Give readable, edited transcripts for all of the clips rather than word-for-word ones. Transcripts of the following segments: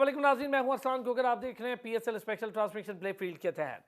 अस्सलाम वालेकुम नाज़रीन, मैं हूं अरसलान क्योंकि आप देख रहे हैं PSL special transmission play field के तहत।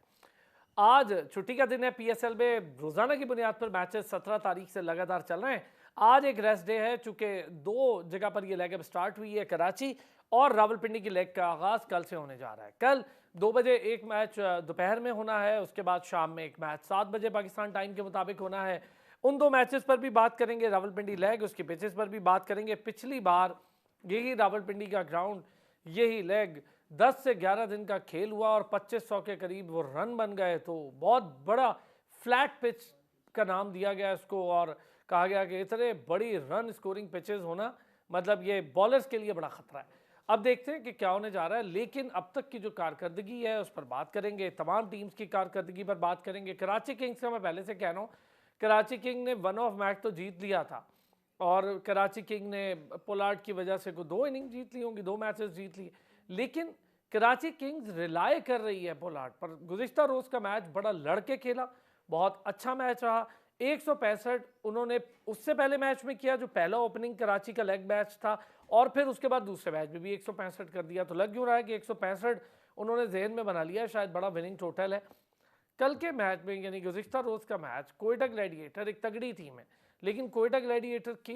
आज छुट्टी का दिन है। पीएसएल में रोजाना की बुनियाद पर मैचेस 17 तारीख से लगातार चल रहे हैं। आज एक रेस्ट डे है चूंकि दो जगह पर ये लेग अब स्टार्ट हुई है, कराची और रावलपिंडी की लेग का आगाज कल से होने जा रहा है। कल 2 बजे एक मैच दोपहर में होना है, उसके बाद शाम में एक मैच 7 बजे पाकिस्तान टाइम के मुताबिक होना है। उन दो मैचेस पर भी बात करेंगे, रावलपिंडी लेग उसकी पिचेस पर भी बात करेंगे। पिछली बार यही रावलपिंडी का ग्राउंड, यही लेग 10 से 11 दिन का खेल हुआ और 2500 के करीब वो रन बन गए। तो बहुत बड़ा फ्लैट पिच का नाम दिया गया इसको और कहा गया कि इतने बड़ी रन स्कोरिंग पिचेस होना मतलब ये बॉलर्स के लिए बड़ा खतरा है। अब देखते हैं कि क्या होने जा रहा है, लेकिन अब तक की जो कारकर्दगी है उस पर बात करेंगे, तमाम टीम्स की कारकर्दगी पर बात करेंगे। कराची किंग्स का मैं पहले से कह रहा हूँ, कराची किंग ने वन ऑफ मैच तो जीत लिया था और कराची किंग ने पोलार्ड की वजह से को 2 इनिंग जीत ली होंगी, 2 मैचेस जीत लिए, लेकिन कराची किंग्स रिलाय कर रही है पोलार्ड पर। गुज़िश्ता रोज़ का मैच बड़ा लड़के खेला, बहुत अच्छा मैच रहा। 165 उन्होंने उससे पहले मैच में किया जो पहला ओपनिंग कराची का लेग मैच था, और फिर उसके बाद दूसरे मैच में भी 165 कर दिया। तो लग क्यों रहा है कि 165 उन्होंने जहन में बना लिया, शायद बड़ा विनिंग टोटल है। कल के मैच में यानी गुज़िश्ता रोज़ का मैच, कोयटा ग्लैडिएटर एक तगड़ी टीम है, लेकिन कोयटा ग्लैडिएटर की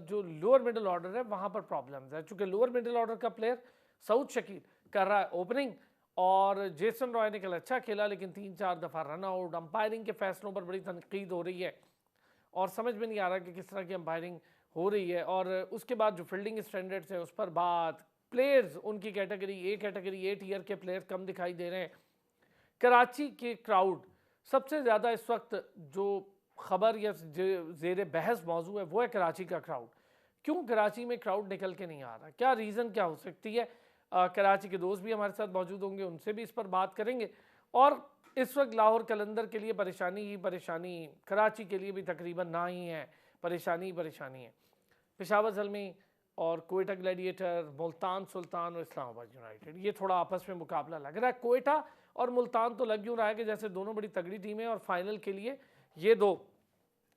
जो लोअर मिडिल ऑर्डर है वहाँ पर प्रॉब्लम्स है। चूँकि लोअर मिडिल ऑर्डर का प्लेयर सऊद शकील कर रहा है ओपनिंग और जेसन रॉय ने कल अच्छा खेला, लेकिन 3-4 दफ़ा रन आउट। अंपायरिंग के फैसलों पर बड़ी तनकीद हो रही है और समझ में नहीं आ रहा कि किस तरह की अंपायरिंग हो रही है। और उसके बाद जो फील्डिंग स्टैंडर्ड्स है उस पर बात, प्लेयर्स उनकी कैटेगरी ए टियर के प्लेयर कम दिखाई दे रहे हैं। कराची के क्राउड सबसे ज़्यादा इस वक्त जो खबर या ज़ेर बहस मौजू है वो है कराची का क्राउड। क्यों कराची में क्राउड निकल के नहीं आ रहा, क्या रीज़न क्या हो सकती है? कराची के दोस्त भी हमारे साथ मौजूद होंगे, उनसे भी इस पर बात करेंगे। और इस वक्त लाहौर कलंदर के लिए परेशानी ही परेशानी, कराची के लिए भी तकरीबन ना ही है, परेशानी ही परेशानी है। पेशावर ज़ल्मी और कोयटा ग्लैडिएटर, मुल्तान सुल्तान और इस्लामाबाद यूनाइटेड, ये थोड़ा आपस में मुकाबला लग रहा है। कोयटा और मुल्तान तो लग यूँ रहा है कि जैसे दोनों बड़ी तगड़ी टीमें और फाइनल के लिए ये दो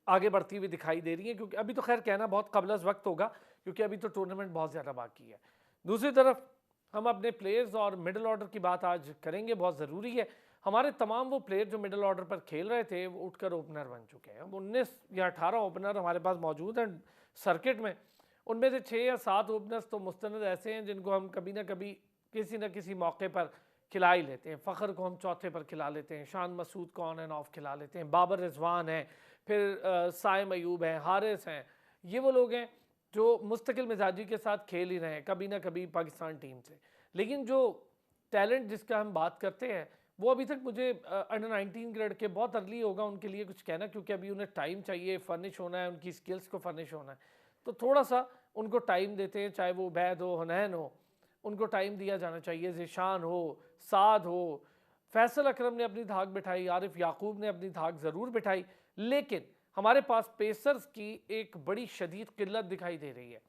आगे बढ़ती हुई दिखाई दे रही है, क्योंकि अभी तो खैर कहना बहुत कबल वक्त होगा क्योंकि अभी तो टूर्नामेंट बहुत ज़्यादा बाकी है। दूसरी तरफ हम अपने प्लेयर्स और मिडिल ऑर्डर की बात आज करेंगे, बहुत ज़रूरी है। हमारे तमाम वो प्लेयर जो मिडिल ऑर्डर पर खेल रहे थे वो उठकर ओपनर बन चुके हैं। अब 19 या 18 ओपनर हमारे पास मौजूद हैं सर्किट में, उनमें से 6 या 7 ओपनर्स तो मुस्तनद ऐसे हैं जिनको हम कभी ना कभी किसी न किसी मौके पर खिला ही लेते हैं। फ़खर को हम चौथे पर खिला लेते हैं, शान मसूद को ऑन एंड ऑफ खिला लेते हैं, बाबर रिजवान है, फिर साइम अयूब हैं, हारिस हैं। ये वो लोग हैं जो मुस्तकिल मिजाजी के साथ खेल ही रहे हैं कभी ना कभी पाकिस्तान टीम से। लेकिन जो टैलेंट जिसका हम बात करते हैं वो अभी तक मुझे अंडर 19 ग्रेड के बहुत अर्ली होगा उनके लिए कुछ कहना, क्योंकि अभी उन्हें टाइम चाहिए, फर्निश होना है, उनकी स्किल्स को फर्निश होना है। तो थोड़ा सा उनको टाइम देते हैं, चाहे वो उबैद हो, हुनैन हो, उनको टाइम दिया जाना चाहिए। ज़िशान हो, साद हो, फैसल अकरम ने अपनी धाक बिठाई, आरिफ याकूब ने अपनी धाक ज़रूर बिठाई, लेकिन हमारे पास पेसर्स की एक बड़ी शदीद किल्लत दिखाई दे रही है।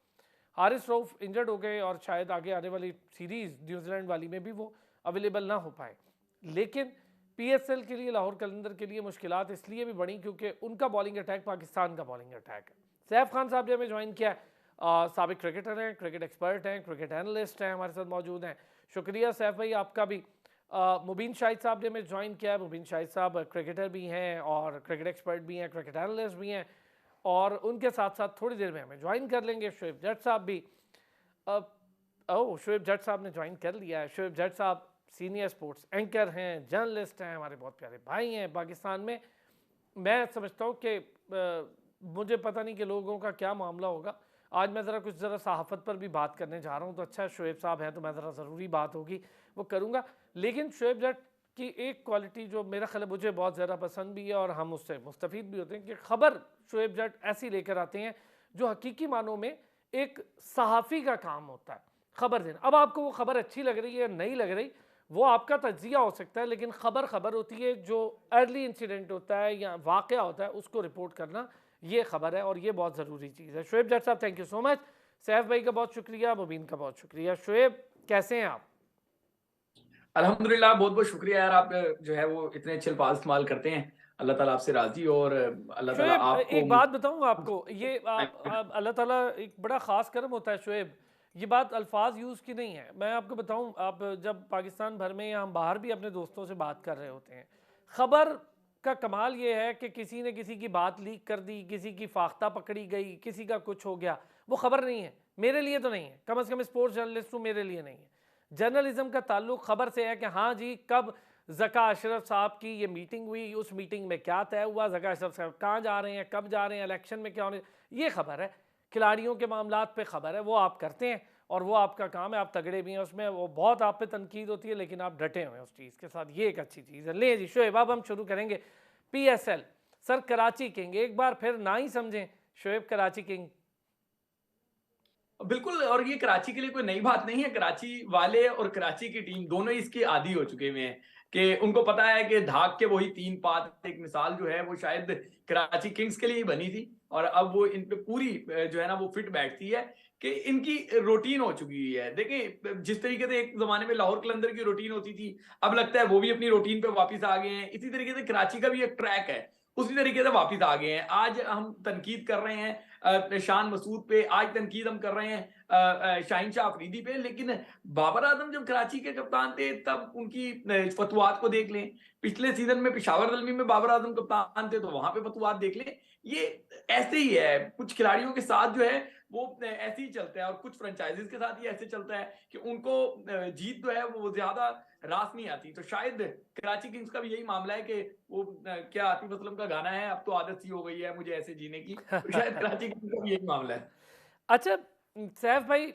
हारिस रऊफ इंजर्ड हो गए और शायद आगे आने वाली सीरीज़ न्यूजीलैंड वाली में भी वो अवेलेबल ना हो पाए। लेकिन पीएसएल के लिए, लाहौर कलंदर के लिए मुश्किलात इसलिए भी बढ़ी क्योंकि उनका बॉलिंग अटैक पाकिस्तान का बॉलिंग अटैक है। सैफ खान साहब ने हमें ज्वाइन किया है, साबिक क्रिकेटर हैं, क्रिकेट एक्सपर्ट हैं, क्रिकेट एनालिस्ट हैं, हमारे साथ मौजूद हैं। शुक्रिया सैफ भाई आपका भी। मुबीन शाहिद साहब ने हमें ज्वाइन किया है। मुबीन शाहिद साहब क्रिकेटर भी हैं और क्रिकेट एक्सपर्ट भी हैं, क्रिकेट एनालिस्ट भी हैं, और उनके साथ साथ थोड़ी देर में हमें ज्वाइन कर लेंगे शोएब जट साहब भी। शोएब जट साहब ने ज्वाइन कर लिया है। शोएब जट साहब सीनियर स्पोर्ट्स एंकर हैं, जर्नलिस्ट हैं, हमारे बहुत प्यारे भाई हैं पाकिस्तान में। मैं समझता हूँ कि मुझे पता नहीं कि लोगों का क्या मामला होगा। आज मैं ज़रा सहाफ़त पर भी बात करने जा रहा हूँ, तो अच्छा शोएब साहब हैं तो मैं ज़रा ज़रूरी बात होगी वो करूँगा। लेकिन शोएब जट की एक क्वालिटी जो मेरा ख्याल मुझे बहुत ज़्यादा पसंद भी है और हम उससे मुस्तफ़ीद भी होते हैं कि ख़बर शोएब जट ऐसी लेकर आते हैं जो हकीकी मानों में एक सहाफ़ी का काम होता है, ख़बर देना। अब आपको वो ख़बर अच्छी लग रही है या नहीं लग रही वो आपका तज्ज़िया हो सकता है, लेकिन खबर होती है, जो अर्ली इंसिडेंट होता है या वाक़या होता है उसको रिपोर्ट करना, ये खबर है और ये बहुत ज़रूरी चीज़ है। शोएब जट साहब thank you so much. Saif भाई का बहुत शुक्रिया, मुबीन का बहुत शुक्रिया। शोएब कैसे हैं आप? अल्हम्दुलिल्लाह, बहुत-बहुत शुक्रिया यार, आप जो है वो इतने अच्छे अल्फाज इस्तेमाल करते हैं। अल्लाह ताला आपसे राज़ी और अल्लाह ताला शोएब आपको एक बात बताऊँ आपको, ये अल्लाह ताला एक बड़ा ख़ास करम होता है शोएब ये बात अल्फाज यूज़ की नहीं है। मैं आपको बताऊं, आप जब पाकिस्तान भर में या हम बाहर भी अपने दोस्तों से बात कर रहे होते हैं, खबर का कमाल ये है कि किसी ने किसी की बात लीक कर दी, किसी की फाख्ता पकड़ी गई, किसी का कुछ हो गया, वो खबर नहीं है। मेरे लिए तो नहीं है, कम से कम स्पोर्ट्स जर्नलिस्ट हूँ, मेरे लिए नहीं है। जर्नलिज्म का ताल्लुक खबर से है कि हाँ जी, कब ज़का अशरफ साहब की ये मीटिंग हुई, उस मीटिंग में क्या तय हुआ, ज़का अशरफ साहब कहाँ जा रहे हैं, कब जा रहे हैं, इलेक्शन में क्या होने, ये खबर है। खिलाड़ियों के मामलात पे खबर है, वो आप करते हैं और वो आपका काम है, आप तगड़े भी हैं उसमें, वो बहुत आप पे तनकीद होती है लेकिन आप डटे हुए हैं उस चीज़ के साथ, ये एक अच्छी चीज़ है। ले जी शोएब, अब हम शुरू करेंगे पीएसएल। सर कराची किंग, एक बार फिर ना ही समझें शोएब, कराची किंग। बिल्कुल, और ये कराची के लिए कोई नई बात नहीं है। कराची वाले और कराची की टीम दोनों इसके आदी हो चुके हुए हैं कि उनको पता है कि धाक के वही 3 पात एक मिसाल जो है वो शायद कराची किंग्स के लिए ही बनी थी, और अब वो इन पे पूरी जो है ना वो फिट बैठती है कि इनकी रूटीन हो चुकी है। देखिए, जिस तरीके से एक ज़माने में लाहौर कलंदर की रूटीन होती थी, अब लगता है वो भी अपनी रूटीन पे वापस आ गए हैं। इसी तरीके से कराची का भी एक ट्रैक है, उसी तरीके से वापस आ गए हैं। आज हम तनकीद कर रहे हैं शान मसूद पे, आज तनकीद हम कर रहे हैं शाहीन शाह अफरीदी पे, लेकिन बाबर आजम जब कराची के कप्तान थे तब उनकी फतवात को देख लें। पिछले सीजन में पेशावर दलमी में बाबर आजम कप्तान थे तो वहां पे फतवात देख लें। ये ऐसे ही है, कुछ खिलाड़ियों के साथ जो है वो ऐसे ही चलता है, और कुछ फ्रेंचाइजीज के साथ ही ऐसे चलता है कि उनको जीत जो है वो ज्यादा रास नहीं आती। तो शायद कराची किंग्स का भी यही मामला है कि वो क्या आतिफ असलम का गाना है, अब तो आदत सी हो गई है मुझे ऐसे जीने की, तो शायद कराची किंग्स का भी यही मामला है। अच्छा सैफ भाई,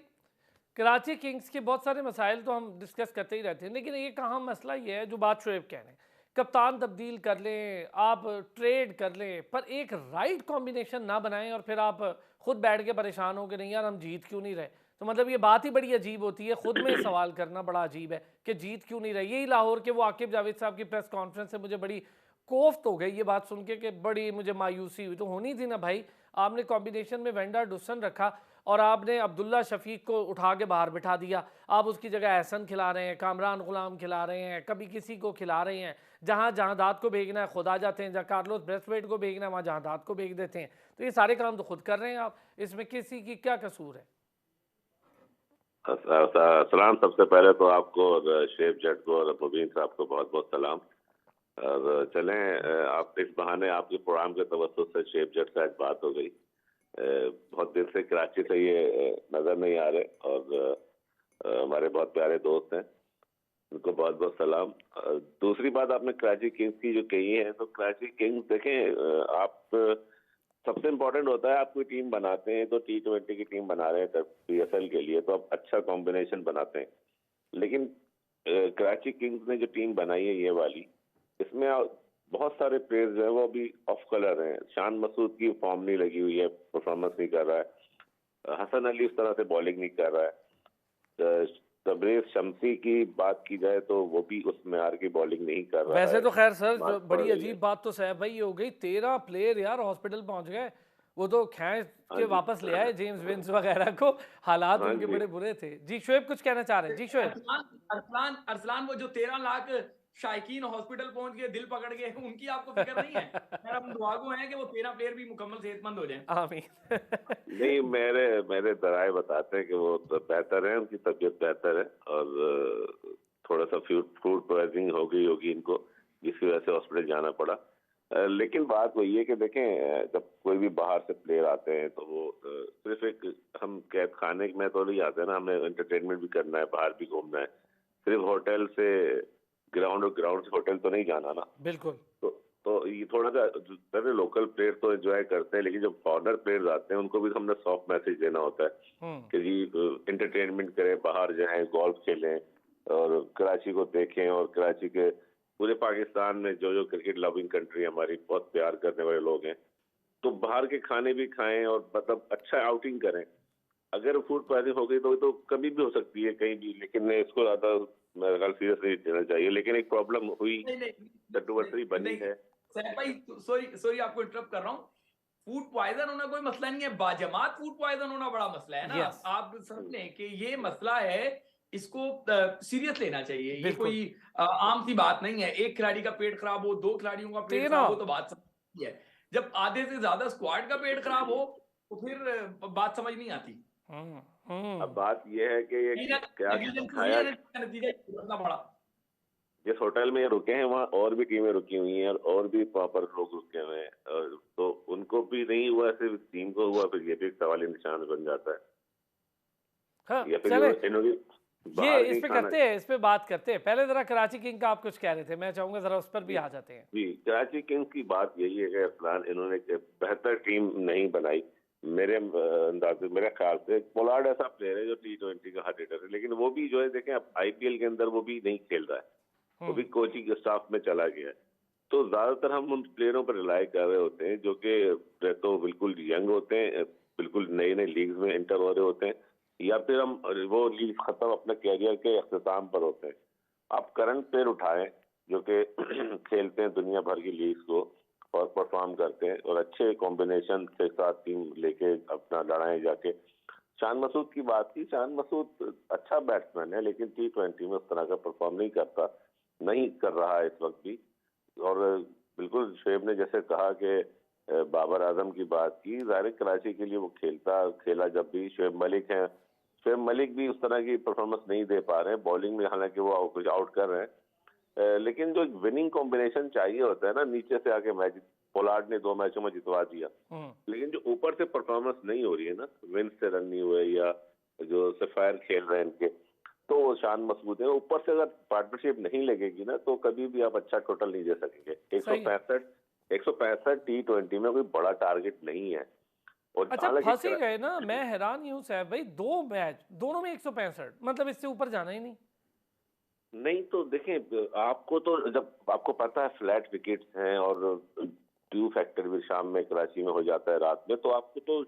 कराची किंग्स के बहुत सारे मसाइल तो हम डिस्कस करते ही रहते हैं, लेकिन एक अहम मसला ये है जो बात शोएब कह रहे हैं, कप्तान तब्दील कर लें, आप ट्रेड कर लें, पर एक राइट कॉम्बिनेशन ना बनाएं और फिर आप खुद बैठ के परेशान हो कि नहीं यार हम जीत क्यों नहीं रहे। तो मतलब ये बात ही बड़ी अजीब होती है, खुद में सवाल करना बड़ा अजीब है कि जीत क्यों नहीं रहे। यही लाहौर के वो आकिब जावेद साहब की प्रेस कॉन्फ्रेंस से मुझे बड़ी कोफ्त हो गई ये बात सुन के कि बड़ी मुझे मायूसी हुई। तो होनी थी ना भाई, आपने कॉम्बिनेशन में वेंडर डुसन रखा और आपने अब्दुल्ला शफीक को उठा के बाहर बिठा दिया, आप उसकी जगह एहसन खिला रहे हैं, कामरान गुलाम खिला रहे हैं, कभी किसी को खिला रहे हैं। जहाँ जहादात को भेजना है खुद आ जाते हैं, जहाँ कार्लोस ब्रेथवेट को भेजना है वहाँ जहादात को भेज देते हैं। तो ये सारे काम तो खुद कर रहे हैं आप, इसमें किसी की क्या कसूर है? सलाम। सबसे पहले तो आपको और शेफ जट को और मुबीन साहब को बहुत बहुत सलाम। और चलें, आप इस बहाने आपके प्रोग्राम के तवज्जुह से शेफ जट से आज बात हो गई। बहुत दिन से कराची से ये नजर नहीं आ रहे, और हमारे बहुत प्यारे दोस्त हैं, उनको बहुत बहुत सलाम। दूसरी बात आपने कराची किंग्स की जो कही है, तो कराची किंग्स देखें, आप सबसे इम्पोर्टेंट होता है आप कोई टीम बनाते हैं तो T20 की टीम बना रहे हैं पीएसएल के लिए, तो आप अच्छा कॉम्बिनेशन बनाते हैं। लेकिन कराची किंग्स ने जो टीम बनाई है ये वाली, इसमें बहुत सारे प्लेयर्स जो है वो अभी ऑफ कलर हैं। शान मसूद की फॉर्म नहीं लगी हुई है, परफॉर्मेंस नहीं कर रहा है। हसन अली उस तरह से बॉलिंग नहीं कर रहा है। तबरेज शम्सी की बात की जाए तो वो भी उसमें आर की बॉलिंग नहीं कर रहा है। वैसे तो खैर सर, बड़ी अजीब बात तो सैफ भाई हो गई, 13 प्लेयर यार हॉस्पिटल पहुंच गए, वो तो खैर के वापस ले आए जेम्स विंस वगैरह को, हालात उनके बड़े बुरे थे। जी शोएब कुछ कहना चाह रहे हैं? जी शोएब। अरसलान वो जो 13 लाख शायकीन हॉस्पिटल पहुंच गए, दिल पकड़ गए, उनकी आपको फिक्र नहीं है? यार हम दुआगो हैं कि वो 13 प्लेयर भी मुकम्मल सेहतमंद हो जाएं। आमीन। नहीं, मेरे दराए बताते हैं कि वो बेहतर है, उनकी तबीयत बेहतर है, और थोड़ा सा फूड पॉइजनिंग हो गई होगी इनको, जिसकी वजह से हॉस्पिटल जाना पड़ा। लेकिन बात वही है कि देखें, जब कोई भी बाहर से प्लेयर आते हैं तो वो सिर्फ एक हम कैद खाने में तो नहीं आते ना, हमें एंटरटेनमेंट भी करना है, बाहर भी घूमना है। सिर्फ होटल से ग्राउंड और ग्राउंड से होटल तो नहीं जाना ना। बिल्कुल। तो ये थोड़ा सा लोकल प्लेयर तो एंजॉय करते हैं, लेकिन जब फॉरेनर प्लेयर्स आते हैं उनको भी हमने सॉफ्ट मैसेज देना होता है कि जी एंटरटेनमेंट करें, बाहर जाएं, गोल्फ खेलें और कराची को देखें। और कराची के पूरे पाकिस्तान में जो जो क्रिकेट लविंग कंट्री हमारी, बहुत प्यार करने वाले लोग हैं, तो बाहर के खाने भी खाएं और मतलब अच्छा आउटिंग करें। अगर फूड पॉइजनिंग हो गई तो कभी भी हो सकती है कहीं भी, लेकिन इसको ज्यादा मेरे ख्याल सीरियस नहीं लेना चाहिए। लेकिन एक प्रॉब्लम हुई, कंट्रोवर्सी बनी है। सैफ भाई सॉरी आपको इंटरप्ट कर रहा हूँ। फूड पॉइजन होना कोई मसला नहीं है, बाजमात फूड पॉइजन होना बड़ा मसला है ना। आप समझ लें कि ये मसला है, इसको सीरियस लेना चाहिए। ये कोई आम सी बात नहीं है। एक खिलाड़ी का पेट खराब हो, 2 खिलाड़ियों का पेट खराब हो तो बात समझ है, जब आधे से ज्यादा स्क्वाड का पेट खराब हो तो फिर बात समझ नहीं आती। अब बात यह है कि ये क्या खाया, नतीजा इतना बड़ा। जिस होटल में ये रुके हैं वहाँ और भी टीमें रुकी हुई हैं और भी प्रॉपर लोग रुके हुए हैं, तो उनको भी नहीं हुआ, सिर्फ टीम को हुआ, फिर ये भी एक सवाल निशान बन जाता है। हाँ, या फिर चले इन्होंने ये बाहर इस नहीं पे खाना। करते हैं, इस पे बात करते हैं। पहले जरा कराची किंग का आप कुछ कह रहे थे, मैं चाहूंगा जरा उस पर भी आ जाते हैं। जी, कराची किंग्स की बात यही है कि अफगान इन्होंने एक बेहतर टीम नहीं बनाई मेरे अंदाजे, मेरे ख्याल से। पोलार्ड ऐसा प्लेयर है जो T20 का हार्ड हिटर है, लेकिन वो भी जो है देखें अब IPL के अंदर वो भी नहीं खेल रहा है, वो भी कोचिंग स्टाफ में चला गया है। तो ज्यादातर हम उन प्लेयरों पर रिलाई कर रहे होते हैं जो कि तो बिल्कुल यंग होते हैं, बिल्कुल नए नए लीग में एंटर हो रहे होते हैं, या फिर हम वो लीग खत्म अपने कैरियर के अख्ताम पर होते हैं। आप करंट प्लेयर उठाएं जो कि खेलते हैं दुनिया भर की लीग को और परफॉर्म करते हैं और अच्छे कॉम्बिनेशन के साथ टीम लेके अपना लड़ाएं जाके। शान मसूद की बात की, शान मसूद अच्छा बैट्समैन है, लेकिन T20 में उस तरह का परफॉर्म नहीं कर रहा है इस वक्त भी। और बिल्कुल शुएब ने जैसे कहा कि बाबर आजम की बात की, ज़ाहिर कराची के लिए वो खेला जब भी। शुएब मलिक हैं, शुएब मलिक भी उस तरह की परफॉर्मेंस नहीं दे पा रहे हैं बॉलिंग में, हालांकि वो कुछ आउट कर रहे हैं, लेकिन जो विनिंग कॉम्बिनेशन चाहिए होता है ना, नीचे से आके मैच, पोलार्ड ने 2 मैचों में जितवा दिया, लेकिन जो ऊपर से परफॉर्मेंस नहीं हो रही है ना, विंड से रन नहीं हुए या जो सफायर खेल रहे हैं इनके, तो वो शान मजबूत है। ऊपर से अगर पार्टनरशिप नहीं लगेगी ना तो कभी भी आप अच्छा टोटल नहीं दे सकेंगे। 165 T20 में कोई बड़ा टारगेट नहीं है। और अच्छा, फंस ही गए ना। मैं हैरान ही हूँ साहब भाई, 2 मैच दोनों में 165, मतलब इससे ऊपर जाना ही नहीं। नहीं तो देखें, आपको तो जब आपको पता है फ्लैट विकेट्स हैं और ड्यू फैक्टर भी शाम में कराची में हो जाता है रात में, तो आपको तो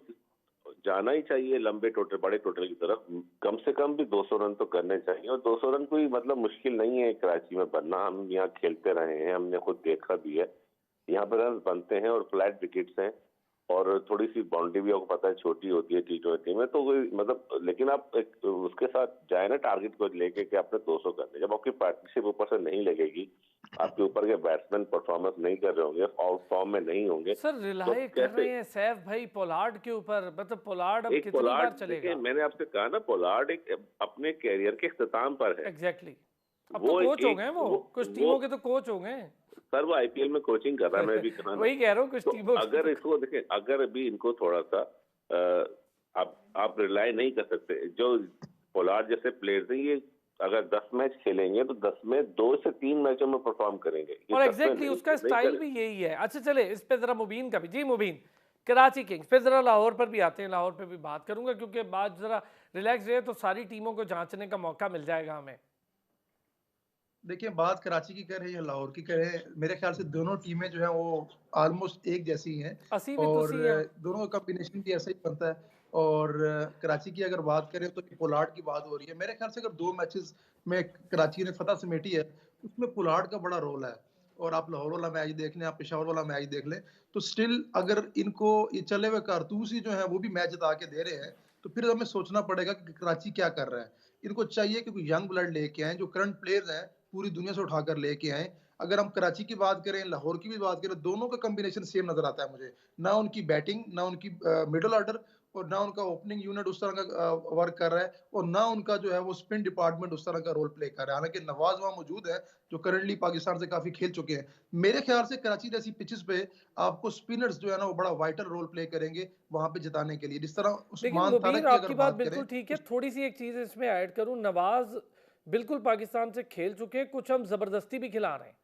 जाना ही चाहिए लंबे टोटल, बड़े टोटल की तरफ। कम से कम भी 200 रन तो करने चाहिए, और 200 रन कोई मतलब मुश्किल नहीं है कराची में बनना। हम यहाँ खेलते रहे हैं, हमने खुद देखा भी है, यहाँ पर रन बनते हैं और फ्लैट विकेट्स हैं और थोड़ी सी बाउंड्री भी आपको पता है छोटी होती है T20 में, तो कोई मतलब, लेकिन आप एक उसके साथ जाए ना टारगेट को लेके कि आपने 200 करने। जब आपकी पार्टनरशिप ऊपर से नहीं लगेगी, आपके ऊपर के बैट्समैन परफॉर्मेंस नहीं कर रहे होंगे, आउट फॉर्म में नहीं होंगे, सर रिलाई तो कर रहे हैं सैफ भाई पोलार्ड के ऊपर। मतलब पोलार्ड अब कितनी बार चलेगा? मैंने आपसे कहा ना, पोलार्ड एक अपने कैरियर के इख्तिताम पर है। एग्जैक्टली। अब तो कोच हो गए वो, कुछ टीमों के तो कोच हो गए सर। वो IPL में कोचिंग कर रहा है, मैं भी कहा वही कह रहा हूँ, कुछ टीमों अगर इसको देखें, अगर अभी इनको थोड़ा सा आप रिलाई नहीं कर सकते। जो पोलार्ड जैसे प्लेयर्स हैं, ये अगर 10 मैच खेलेंगे तो 10 में 2 से 3 मैचों में परफॉर्म करेंगे, और एग्जैक्टली उसका स्टाइल भी यही है। अच्छा चले इस पे जरा मुबीन का भी। जी मुबीन, कराची किंग्स फिर जरा लाहौर पर भी आते हैं, लाहौर पे भी बात करूंगा क्योंकि बात जरा रिलैक्स रहे तो सारी टीमों को जांचने का मौका मिल जाएगा हमें। देखिए, बात कराची की करें या लाहौर की करें, मेरे ख्याल से दोनों टीमें जो हैं वो ऑलमोस्ट एक जैसी हैं और दोनों का कॉम्बिनेशन भी ऐसा ही बनता है। और कराची की अगर बात करें तो पोलार्ड की बात हो रही है। मेरे ख्याल से अगर 2 मैचेस में कराची ने फतह समेटी है, उसमें पोलार्ड का बड़ा रोल है। और आप लाहौर वाला मैच देख लें, आप पेशावर वाला मैच देख लें, तो स्टिल अगर इनको ये चले हुए कारतूस ही जो है वो भी मैच जिता के दे रहे हैं, तो फिर हमें सोचना पड़ेगा कि कराची क्या कर रहा है। इनको चाहिए कि कोई यंग ब्लड लेके आए, जो करंट प्लेयर्स हैं पूरी दुनिया से उठाकर लेके आए। अगर हम कराची की बात करें, लाहौर की भी बात करें, दोनों का कॉम्बिनेशन सेम नजर आता है मुझे। ना उनकी बैटिंग, ना उनकी मिडिल ऑर्डर, और ना उनका ओपनिंग यूनिट उस तरह का वर्क कर रहा है, और ना उनका जो है वो स्पिन डिपार्टमेंट उस तरह का रोल प्ले कर रहा है। हालांकि नवाज वहां मौजूद है जो करंटली पाकिस्तान से काफी खेल चुके हैं। मेरे ख्याल से कराची जैसी पिचेस पे आपको स्पिनर्स जो है ना वो बड़ा वाइटल रोल प्ले करेंगे वहां पे जिताने के लिए। जिस तरह उस्मान तारिक की अगर बात बिल्कुल ठीक है। थोड़ी सी एक चीज इसमें ऐड करूं, नवाज बिल्कुल पाकिस्तान से खेल चुके हैं, कुछ हम जबरदस्ती भी खिला रहे हैं,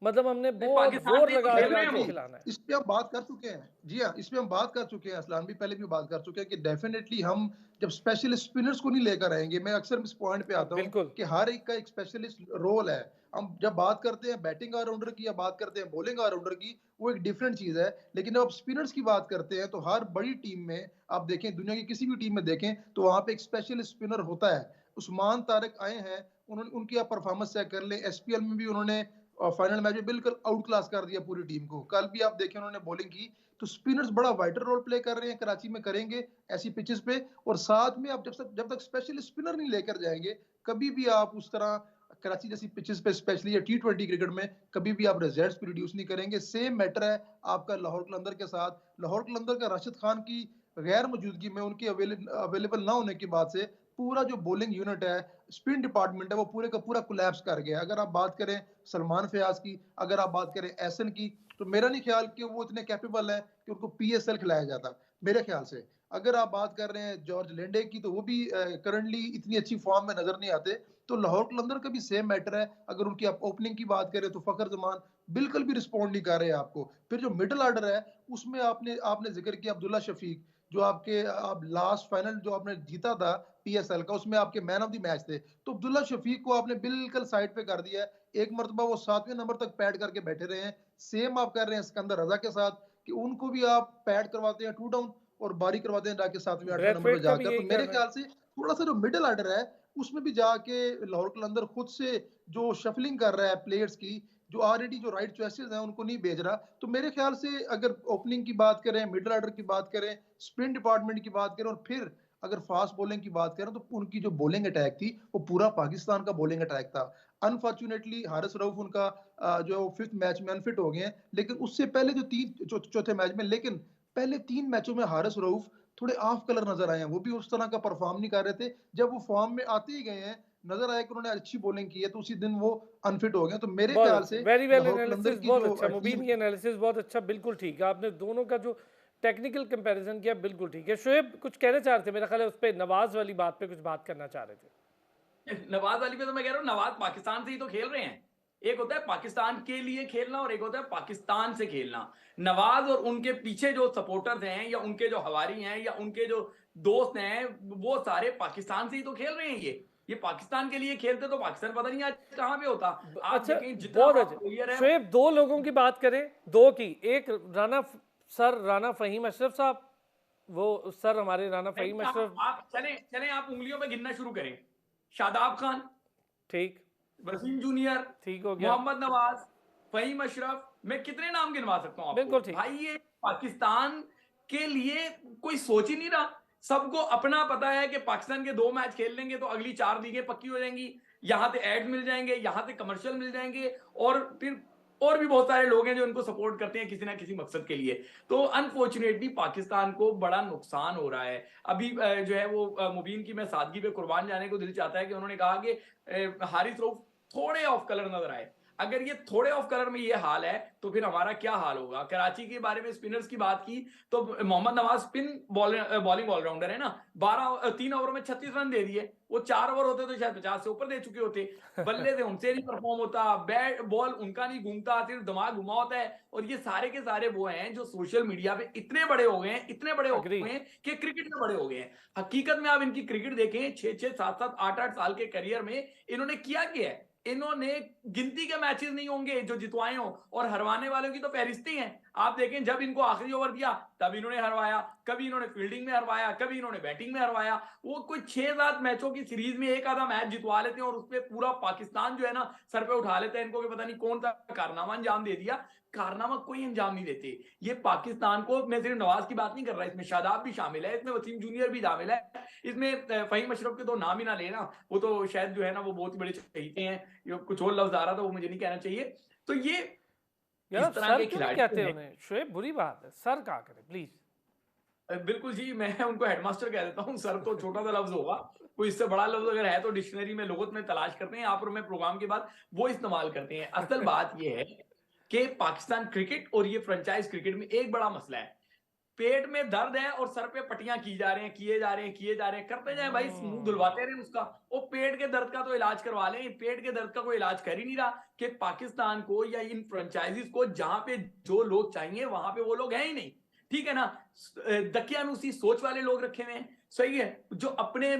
मतलब हमने बहुत जोर लगा के खिलाना है। इस पे हम बात कर चुके हैं। जी हाँ, इस पे हम बात कर चुके हैं, असलान भी पहले भी बात कर चुके हैं कि डेफिनेटली हम जब स्पेशलिस्ट स्पिनर्स को नहीं लेकर आएंगे, मैं अक्सर इस पॉइंट पे आता हूँ कि हर एक का एक स्पेशलिस्ट रोल है। हम जब बात करते हैं बैटिंग ऑलराउंडर की या बात करते हैं बॉलिंग ऑलराउंडर की, वो एक डिफरेंट चीज है। लेकिन जब आप स्पिनर्स की बात करते हैं तो हर बड़ी टीम में आप देखें, दुनिया की किसी भी टीम में देखें, तो वहां पे एक स्पेशलिस्ट स्पिनर होता है। उस्मान तारिक आए हैं, उन्होंने उनकी आप परफॉर्मेंस चेक कर लें, SPL में भी उन्होंने और फाइनल मैच में बिल्कुल आउट क्लास कर दिया पूरी टीम को। कल भी आप देखें उन्होंने बॉलिंग की, तो स्पिनर्स बड़ा वाइटल रोल प्ले कर रहे हैं, कराची में करेंगे ऐसी पिचेस पे। और साथ में आप जब तक स्पेशल स्पिनर नहीं लेकर जाएंगे, कभी भी आप उस तरह कराची जैसी पिचेस पे, स्पेशली या T20 क्रिकेट में, कभी भी आप रिजल्ट्स प्रोड्यूस नहीं करेंगे। सेम मैटर है आपका लाहौर कलंदर के साथ। लाहौर कलंदर का राशिद खान की गैर मौजूदगी में, उनकी अवेलेबल ना होने की बात से पूरा जो बॉलिंग यूनिट है, स्पिन डिपार्टमेंट है, वो पूरे का पूरा कोलैप्स कर गया। अगर आप बात करें सलमान फयाज की, अगर आप बात करें एहसन की, तो मेरा नहीं ख्याल कि वो इतने कैपेबल है कि उनको पीएसएल खिलाया जाता, मेरे ख्याल से। अगर आप बात कर रहे हैं जॉर्ज लेंडे की, तो वो भी करंटली इतनी अच्छी फॉर्म में नजर नहीं आते। तो लाहौर कलंदर का भी सेम मैटर है। अगर उनकी आप ओपनिंग की बात करें तो फखर जमान बिल्कुल भी रिस्पॉन्ड नहीं कर रहे आपको। फिर जो मिडिल ऑर्डर है, उसमें आपने आपने जिक्र किया अब्दुल्ला शफीक, जो आपके आप लास्ट फाइनल जो आपने जीता था पीएसएल का, उसमें आपके मैन ऑफ द मैच थे। तो अब्दुल्ला शफीक को आपने बिल्कुल साइड पे कर दिया है। एक मरतबा वो 7वें नंबर तक पैड करके बैठे रहे हैं। सेम आप कर रहे हैं सिकंदर रजा के साथ, कि उनको भी आप पैड करवाते हैं 2 डाउन और बारी करवाते हैं जाके 7वें 8वें नंबर पे ब्रेथवेट का भी जाकर। यही तो मेरे कहना है। ख्याल से थोड़ा सा जो मिडिल ऑर्डर है, उसमें भी जाके लाहौर कलंदर खुद से जो शफलिंग कर रहा है प्लेयर्स की, जो ऑलरेडी जो राइट चॉइसेस हैं उनको नहीं भेज रहा। तो मेरे ख्याल से अगर ओपनिंग की बात करें, मिडिल ऑर्डर की बात करें, स्पिन डिपार्टमेंट की बात करें, और फिर अगर फास्ट बॉलिंग की बात करें, तो उनकी जो बॉलिंग अटैक थी वो पूरा पाकिस्तान का बॉलिंग अटैक था। अनफॉर्चुनेटली हारिस रऊफ उनका जो 5th मैच में अनफिट हो गए हैं, लेकिन उससे पहले जो चौथे मैच में, लेकिन पहले 3 मैचों में हारिस रऊफ थोड़े ऑफ कलर नजर आए हैं। वो भी उस तरह का परफॉर्म नहीं कर रहे थे। जब वो फॉर्म में आते ही गए हैं, नजर आया कि उन्होंने अच्छी बॉलिंग की है, तो उसी दिन वो अनफिट हो गए। तो मेरे बहुत ख्याल अच्छा, से वेरी वेल लाहौर कलंदर एनालिसिस, की बहुत जो अच्छा टीम, मुबीन, ये एनालिसिस बहुत अच्छा, बिल्कुल ठीक है आपने दोनों का जो टेक्निकल कंपैरिजन किया, बिल्कुल ठीक है। शोएब कुछ कहना चाह रहे थे, मेरा ख्याल है उस पर नवाज वाली बात पे कुछ बात करना चाह रहे थे। नवाज वाली पे तो मैं कह रहा हूँ, नवाज पाकिस्तान से ही तो खेल रहे हैं। एक होता है पाकिस्तान के लिए खेलना और एक होता है पाकिस्तान से खेलना। नवाज और उनके पीछे जो सपोर्टर्स हैं या उनके जो हवारी हैं या उनके जो दोस्त हैं, वो सारे पाकिस्तान से ही तो खेल रहे हैं। ये पाकिस्तान के लिए खेलते तो पाकिस्तान पता नहीं आज कहां पे होता। आप अच्छा, देखें जितना बहुत बड़ा अच्छा। प्लेयर है। शोएब, 2 लोगों की बात करें, 2 की, एक राना फहीम अशरफ साहब, वो सर हमारे राना फहीम अशरफ, आप चले चले, आप उंगलियों पे गिनना शुरू करें। शादाब खान, ठीक, वसीम जूनियर, ठीक हो गया, मोहम्मद नवाज, फहीम अशरफ, मैं कितने नाम गिनवा सकता हूं आपको बिल्कुल ठीक। भाई। ये पाकिस्तान के लिए कोई सोच ही नहीं रहा। सबको अपना पता है कि पाकिस्तान के 2 मैच खेल लेंगे तो अगली 4 लीगें पक्की हो जाएंगी, यहां से एड मिल जाएंगे, यहां से कमर्शियल मिल जाएंगे, और फिर और भी बहुत सारे लोग हैं जो इनको सपोर्ट करते हैं किसी ना किसी मकसद के लिए। तो अनफॉर्चुनेटली पाकिस्तान को बड़ा नुकसान हो रहा है। अभी जो है वो मुबीन की मैं सादगी पे कुर्बान जाने को दिल चाहता है कि उन्होंने कहा कि हारिस रऊफ थोड़े ऑफ कलर नजर आए। अगर ये थोड़े ऑफ कलर में ये हाल है तो फिर हमारा क्या हाल होगा। कराची के बारे में स्पिनर्स की बात की तो Mohammad Nawaz spin bowling allrounder है ना। 3 ओवर में 36 रन दे दिए। वो 4 ओवर होते तो शायद 50 से ऊपर दे चुके होते। बल्ले से उनसे नहीं परफॉर्म होता, बैट बॉल उनका नहीं घूमता, सिर्फ दिमाग घुमा होता है। और ये सारे के सारे वो हैं जो सोशल मीडिया पे इतने बड़े हो गए हैं, इतने बड़े हो गए हैं कि क्रिकेट में बड़े हो गए हैं। हकीकत में आप इनकी क्रिकेट देखें, 6-6, 7-7, 8-8 साल के करियर में इन्होंने किया क्या है। इन्होंने गिनती के मैचेस नहीं होंगे जो जितवाए हो, और हरवाने वालों की तो फहरिस्ती हैं। आप देखें जब इनको आखिरी ओवर दिया तब इन्होंने हरवाया, कभी इन्होंने फील्डिंग में हरवाया, कभी इन्होंने बैटिंग में हरवाया। वो कोई 6-7 मैचों की सीरीज में एक आधा मैच जितवा लेते हैं और उसपे पूरा पाकिस्तान जो है ना सर पे उठा लेते हैं इनको कि पता नहीं कौन सा कारनामा अंजाम दे दिया। कारनामा कोई अंजाम नहीं देते ये पाकिस्तान को। मैं सिर्फ नवाज की बात नहीं कर रहा, इसमें शादाब भी शामिल है, इसमें वसीम जूनियर भी शामिल है, इसमें फहीम अशरफ के तो नाम ही ना लेना, वो तो शायद जो है ना वो बहुत ही बड़े चहीते हैं। कुछ और लफ्ज आ रहा था वो मुझे नहीं कहना चाहिए। तो ये यार सर क्यों नहीं कहते उन्हें शोएब, बुरी बात है, सर कहा करें प्लीज। बिल्कुल जी, मैं उनको हेडमास्टर कह देता हूँ। सर तो छोटा सा लफ्ज होगा, कोई इससे बड़ा लफ्ज अगर है तो डिक्शनरी में लुगत में तलाश करते हैं आप और मैं प्रोग्राम के बाद वो इस्तेमाल करते हैं। असल बात ये है कि पाकिस्तान क्रिकेट और ये फ्रेंचाइज क्रिकेट में एक बड़ा मसला है। पेट में दर्द है और सर पे पट्टियां की जा रहे हैं, किए जा रहे हैं, करते जाए भाई, मुंह धुलवाते रहे उसका। वो पेट के दर्द का तो इलाज करवा लें, पेट के दर्द का कोई इलाज कर ही नहीं रहा कि पाकिस्तान को या इन फ्रेंचाइजीज को जहां पे जो लोग चाहिए वहां पे वो लोग हैं ही नहीं। ठीक है ना, दकियानूसी सोच वाले लोग रखे हुए हैं, सही है, जो अपने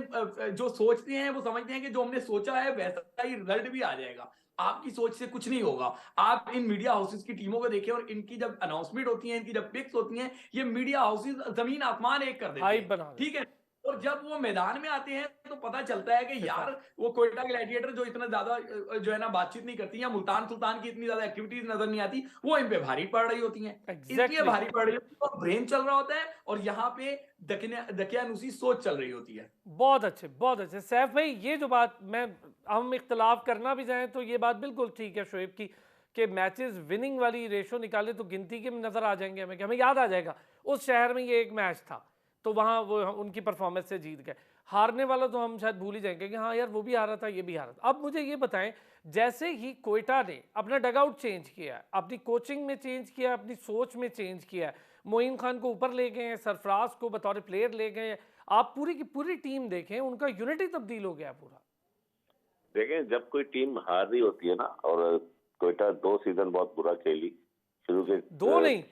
जो सोचते हैं वो समझते हैं कि जो हमने सोचा है वैसा ही रिजल्ट भी आ जाएगा। आपकी सोच से कुछ नहीं होगा। आप इन मीडिया हाउसेस की टीमों को देखिए और इनकी जब अनाउंसमेंट होती है, इनकी जब पिक्स होती हैं, ये मीडिया हाउसेस जमीन आसमान एक कर देते हैं, ठीक है। और जब वो मैदान में आते हैं तो पता चलता है कि यार वो कोयटा ग्लैडिएटर जो इतना ज्यादा जो है ना बातचीत नहीं करती, या मुल्तान सुल्तान की इतनी ज्यादा एक्टिविटीज नजर नहीं आती, वो इन पे भारी पड़ रही होती हैं। इसलिए भारी पड़ रही होती है और ब्रेन चल रहा होता है और यहाँ पे दकियानूसी सोच चल रही होती है। बहुत अच्छे, बहुत अच्छे सैफ भाई। ये जो बात मैं हम इख्तलाफ करना भी चाहें तो ये बात बिल्कुल ठीक है शोएब की, कि मैचेस विनिंग वाली रेशो निकाले तो गिनती के नजर आ जाएंगे हमें, कि हमें याद आ जाएगा उस शहर में ये एक मैच था, तो वहाँ वो उनकी परफॉर्मेंस से जीत गए। हारने वाला तो हम शायद भूल ही जाएंगे कि हाँ यार वो भी हारा था, ये भी हारा था। अब मुझे ये बताएं, जैसे ही कोयटा ने अपना डगआउट चेंज किया, अपनी कोचिंग में चेंज किया, अपनी सोच में चेंज किया, मोइन खान को ऊपर ले गए, सरफराज को बतौर प्लेयर ले गए, आप पूरी की पूरी टीम देखें, उनका यूनिटी तब्दील हो गया पूरा। देखें, जब कोई टीम हार रही होती है ना, और कोयटा 2 सीजन बहुत बुरा खेली, शुरू के 2 नहीं,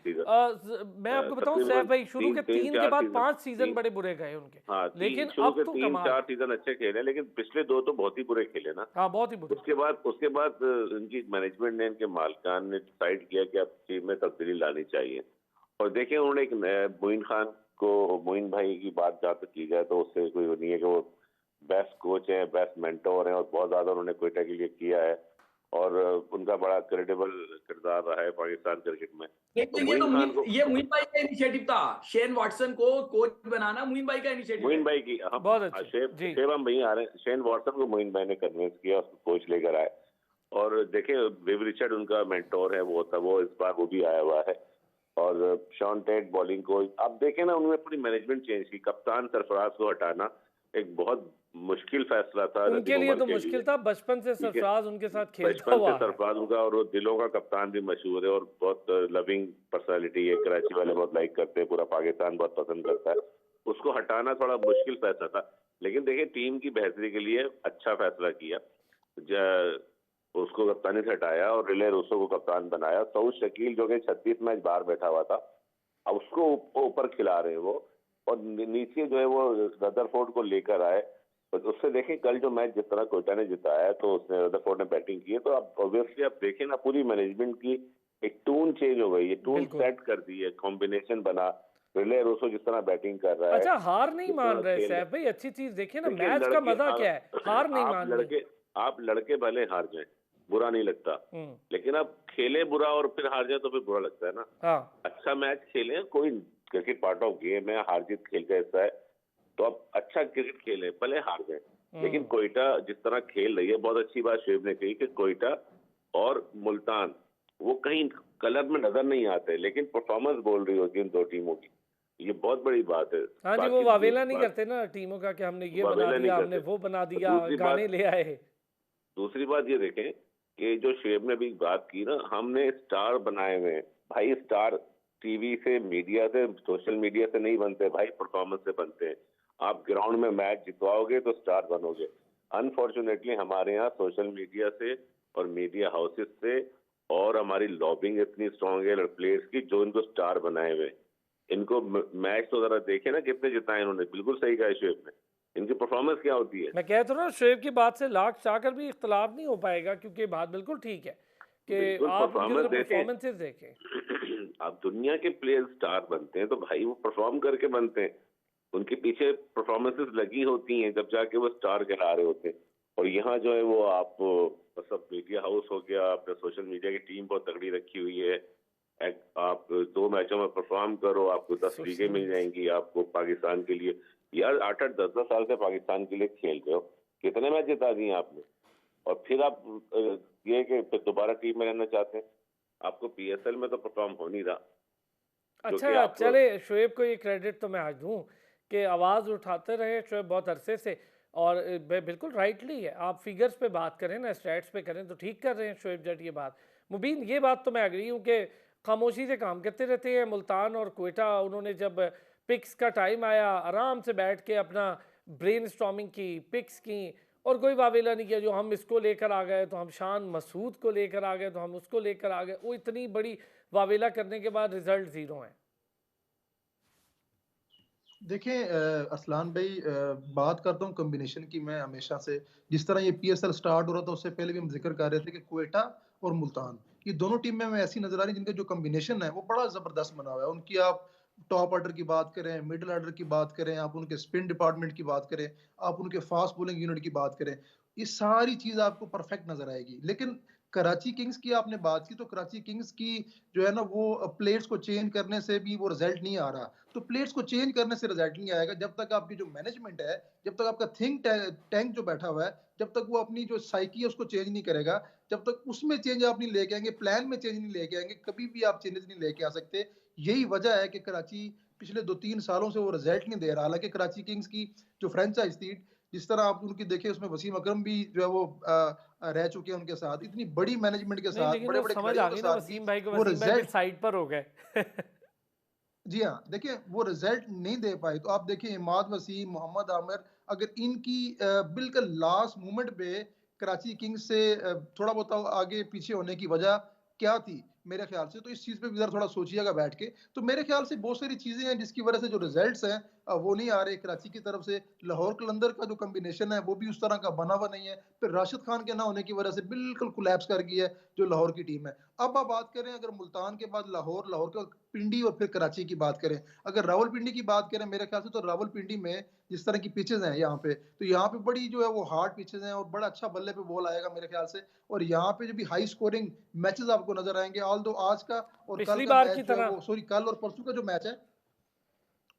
मैं आपको बताऊं सैफ भाई, शुरू के 3 के बाद 5 सीजन बड़े बुरे गए उनके। हाँ, लेकिन शुरू अब के तो 3-4 सीजन अच्छे खेले, लेकिन पिछले 2 तो बहुत ही बुरे खेले ना। हाँ, बहुत ही बुरे। उसके बाद इनकी मैनेजमेंट ने, इनके मालिकान ने डिसाइड किया कि अब टीम में तब्दीली लानी चाहिए। और देखिए, उन्होंने एक मोइन खान को, मोइन भाई की बात जहाँ तक की जाए तो उससे कोई नहीं है कि वो बेस्ट कोच है, बेस्ट मेंटोर है, और बहुत ज्यादा उन्होंने कोयटा के लिए किया है, और उनका बड़ा क्रेडिबल किरदार रहा है पाकिस्तान क्रिकेट में। ये मोइन भाई का इनिशिएटिव था, शेन वॉटसन को कोच बनाना मोइन भाई का इनिशिएटिव। मोइन भाई की बहुत अच्छे। शेब हम वहीं आ रहे हैं। शेन वॉटसन को मोइन भाई ने कन्विंस किया, उसको कोच लेकर आए। और देखे, विव रिचर्ड उनका मेंटोर है, वो इस बार वो भी आया हुआ है। और शॉन टेट बॉलिंग कोच, आप देखें ना, उन्होंने पूरी मैनेजमेंट चेंज की। कप्तान सरफराज को हटाना एक बहुत मुश्किल फैसला था उनके लिए, तो मुश्किल था। बचपन से सरफराज उनके साथ खेलता हुआ है। सरफराज उनका, और वो दिलों का कप्तान भी मशहूर है, और बहुत लविंग पर्सनालिटी है, कराची वाले बहुत लाइक करते हैं, पूरा पाकिस्तान बहुत पसंद करता है। उसको हटाना थोड़ा मुश्किल फैसला था, लेकिन देखिए टीम की बेहतरी के लिए अच्छा फैसला किया। उसको कप्तानी से हटाया और रिले रूसो को कप्तान बनाया। सऊद शकील जो कि 36 मैच बाहर बैठा हुआ था, अब उसको ऊपर खिला रहे हैं वो, और नीचे जो है वो रदरफोर्ड को लेकर आए। तो उससे देखें, कल जो मैच जिस तरह कोयटा ने जिताया, तो उसने रदरफोर्ड ने बैटिंग की है, तो अब ऑब्वियसली आप देखें ना, पूरी मैनेजमेंट की एक टून चेंज हो गई है, टून सेट कर दी है, कॉम्बिनेशन बना। रिले रूसो जिस तरह बैटिंग कर रहा है। अच्छा, हार नहीं मान रहे सैफ भाई, अच्छी चीज देखिए ना, मैच का मजा क्या है, हार नहीं मान रहे। आप लड़के भले हार जाए, बुरा नहीं लगता, लेकिन अब खेले बुरा और फिर हार जाए तो फिर बुरा लगता है ना। हाँ। अच्छा मैच खेले, कोई क्रिकेट पार्ट ऑफ गेम है, हार जीत खेल का हिस्सा है, तो अब अच्छा क्रिकेट खेले, भले हार जाए। लेकिन कोयटा जिस तरह खेल रही है, बहुत अच्छी बात शेब ने कही कि कोयटा और मुल्तान वो कहीं कलर में नजर नहीं आते, लेकिन परफॉर्मेंस बोल रही होती है इन 2 टीमों की। ये बहुत बड़ी बात है। हाँ जी, वो वावेला नहीं करते ना टीमों का कि हमने ये बना दिया, हमने वो बना दिया, गाने ले आए। दूसरी बात ये देखें कि जो शेब ने भी बात की ना, हमने स्टार बनाए हुए हैं भाई। स्टार टीवी से, मीडिया से, सोशल मीडिया से नहीं बनते भाई, परफॉर्मेंस से बनते हैं। आप ग्राउंड में मैच जितवाओगे तो स्टार बनोगे। अनफॉर्चुनेटली हमारे यहाँ सोशल मीडिया से और मीडिया हाउसेस से, और हमारी लॉबिंग इतनी स्ट्रांग है प्लेयर्स की, जो इनको स्टार बनाए हुए। इनको मैच तो जरा देखे ना, कितने जिताए इन्होंने। बिल्कुल सही कहा शेब ने, इनकी परफॉर्मेंस क्या होती है। मैं कहता हूँ ना, शोएब की बात से लाख चाहकर भी इख्तलाफ नहीं हो पाएगा, क्योंकि बात बिल्कुल ठीक है कि आप परफॉर्मेंसेस देखें। आप दुनिया के प्लेयर स्टार बनते हैं तो भाई वो परफॉर्म करके बनते हैं, उनके पीछे परफॉर्मेंसेस लगी होती हैं, जब जाके वो स्टार कहला रहे होते हैं। और यहाँ जो है वो आप सब मीडिया हाउस हो गया, आपने सोशल मीडिया की टीम बहुत तगड़ी रखी हुई है। आप 2 मैचों में परफॉर्म करो, आपको 10 लीगें मिल जाएंगी आपको पाकिस्तान के लिए। यार 8-8, 10-10 साल से पाकिस्तान के लिए खेल रहे हो, कितने मैच जिता दिए आपने, और फिर आप ये कि फिर दोबारा टीम में रहना चाहते हैं। आपको पीएसएल में तो परफॉर्म हो नहीं रहा। अच्छा, चले शोएब को ये क्रेडिट तो मैं आज दूं कि आवाज़ उठाते रहे शोएब बहुत अरसे से, और बिल्कुल राइटली है। आप फिगर्स पे बात करें ना, स्टैट्स पे करें तो ठीक कर रहे हैं शोएब जट ये बात। मुबीन, ये बात तो मैं एग्री हूँ कि खामोशी से काम करते रहते हैं। मुल्तान और कोयटा, उन्होंने जब पिक्स का टाइम आया, आराम से बैठ के अपना ब्रेन स्टॉर्मिंग की, पिक्स की, और कोई वावेला नहीं किया जो हम इसको लेकर आ गए तो हम शान मसूद को लेकर आ गए तो हम उसको लेकर आ गए। वो इतनी बड़ी वावेला करने के बाद रिजल्ट 0 है। देखें असलान भाई, बात करता हूँ कॉम्बिनेशन की। मैं हमेशा से, जिस तरह ये पीएसएल स्टार्ट हो रहा था उससे पहले भी हम जिक्र कर रहे थे कि कोयटा और मुल्तान, ये दोनों टीमें हमें ऐसी नजर आ रही जिनका जो कॉम्बिनेशन है वो बड़ा जबरदस्त बना हुआ है। उनकी आप टॉप ऑर्डर की बात करें, मिडिल ऑर्डर की बात करें, आप उनके स्पिन डिपार्टमेंट की बात करें, आप उनके फास्ट बॉलिंग यूनिट की बात करें, ये सारी चीज आपको परफेक्ट नजर आएगी। लेकिन कराची किंग्स की आपने बात की, तो कराची किंग्स की जो है ना, वो प्लेयर्स को चेंज करने से भी वो रिजल्ट नहीं आ रहा। तो प्लेयर्स को चेंज करने से रिजल्ट नहीं आएगा जब तक आपकी जो मैनेजमेंट है, जब तक आपका थिंक टैंक जो बैठा हुआ है, जब तक वो अपनी जो साइकी है उसको चेंज नहीं करेगा, जब तक उसमें चेंज आप नहीं लेके आएंगे, प्लान में चेंज नहीं लेके आएंगे, कभी भी आप चेंजेस नहीं लेके आ सकते। यही वजह है कि कराची पिछले 2-3 सालों से वो रिजल्ट नहीं दे रहा। हालांकि कराची किंग्स की जो फ्रेंचाइज थी, जिस तरह आप उनकी देखें, उसमें वसीम अकरम भी जो है वो रह चुके हैं उनके साथ, इतनी बड़ी मैनेजमेंट के नहीं, साथ, लेकिन बड़े वो बड़े समझ खिलाड़ियों आ के गई ना साथ भी वसीम भाई को, वो वसीम भाई फिर रिजल्ट, साइड पर हो गए। जी हाँ, देखिए वो रिजल्ट नहीं दे पाए। तो आप देखिए इमाद वसीम, मोहम्मद आमिर, अगर इनकी बिल्कुल लास्ट मोमेंट पे कराची किंग्स से थोड़ा बहुत आगे पीछे होने की वजह क्या थी मेरे ख्याल से, तो इस चीज़ पे भी ज़रा थोड़ा सोचिएगा बैठ के। तो मेरे ख्याल से बहुत सारी चीज़ें हैं जिसकी वजह से जो रिजल्ट्स हैं वो नहीं आ रहे कराची की तरफ से। लाहौर कलंदर का जो कॉम्बिनेशन है वो भी उस तरह का बना हुआ नहीं है। फिर राशिद खान के ना होने की वजह से बिल्कुल कोलैप्स कर गई है जो लाहौर की टीम है। अब आप बात करें अगर मुल्तान के बाद लाहौर, लाहौर के बाद पिंडी और फिर कराची की बात करें, अगर रावलपिंडी की बात करें, मेरे ख्याल से तो रावलपिंडी में जिस तरह की पिचेस हैं यहाँ पे, तो यहाँ पे बड़ी जो है वो हार्ड पिचेस हैं और बड़ा अच्छा बल्ले पे बॉल आएगा मेरे ख्याल से। और यहाँ पे जो भी हाई स्कोरिंग मैचेस आपको नजर आएंगे, ऑल दो आज का और कल पिछली का बार मैच की जो है तरह। वो, सॉरी, कल और परसों का जो मैच है,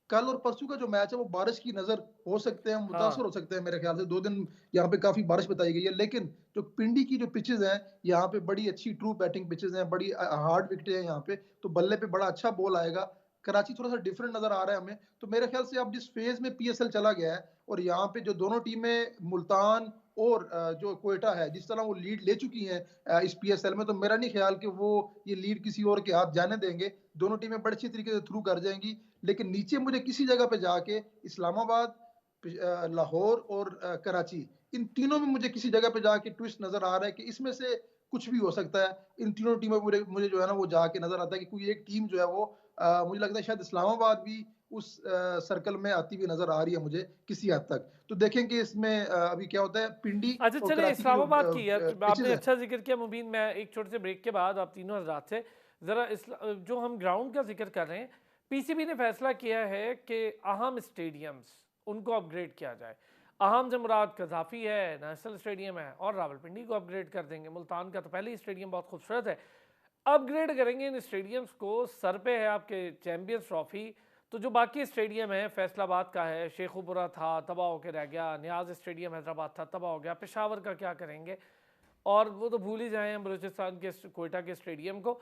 कल और परसों का जो मैच है वो बारिश की नजर हो सकते हैं, मुतासर हाँ, हो सकते हैं मेरे ख्याल से। 2 दिन यहाँ पे काफी बारिश बताई गई है, लेकिन जो पिंडी की जो पिचेस हैं यहाँ पे बड़ी अच्छी ट्रू बैटिंग पिचेस हैं, बड़ी हार्ड विकेटें हैं यहाँ पे, तो बल्ले पे बड़ा अच्छा बॉल आएगा। कराची थोड़ा सा डिफरेंट नजर आ रहा है हमें। तो मेरे ख्याल से अब जिस फेज में पीएसएल चला गया है और यहाँ पे जो दोनों टीमें मुल्तान और जो कोयटा है, जिस तरह वो लीड ले चुकी हैं इस पीएसएल में, तो मेरा नहीं ख्याल कि वो ये लीड किसी और के हाथ जाने देंगे। दोनों टीमें बड़े अच्छी तरीके से थ्रू कर जाएंगी। लेकिन नीचे मुझे किसी जगह पे जाके इस्लामाबाद, लाहौर और कराची, इन तीनों में मुझे किसी जगह पे जाके ट्विस्ट नजर आ रहा है कि इसमें से कुछ भी हो सकता है। इन तीनों टीमों में मुझे जो है ना वो जाके नजर आता है कि कोई एक टीम जो है वो मुझे लगता है शायद इस्लामाबाद भी उस सर्कल में आती हुई नजर आ रही है मुझे किसी हद तक। तो देखेंगे इसमें अभी क्या होता है। पिंडी अच्छा और चलिए कराची की जो इस्लामाबाद की है, पिचेस आपने हैं, अच्छा जिक्र किया मुबीन। मैं एक छोटे से ब्रेक के बाद आप तीनों हजरात से ज़रा जो हम ग्राउंड का जिक्र कर रहे हैं, पीसीबी ने फैसला किया है कि अहम स्टेडियम्स उनको अपग्रेड किया जाए। अहम से मुराद कजाफी है, नेशनल स्टेडियम है, और रावलपिंडी को अपग्रेड कर देंगे। मुल्तान का तो पहले ही स्टेडियम बहुत खूबसूरत है, अपग्रेड करेंगे इन स्टेडियम्स को। सर पे है आपके चैम्पियंस ट्रॉफी, तो जो बाकी स्टेडियम है, फैसलाबाद का है, शेखुपुरा था तबाह होकर रह गया, नियाज स्टेडियम हैदराबाद था तबाह हो गया, पेशावर का क्या करेंगे, और वो तो भूल ही जाए हम बलूचिस्तान के कोयटा के स्टेडियम को।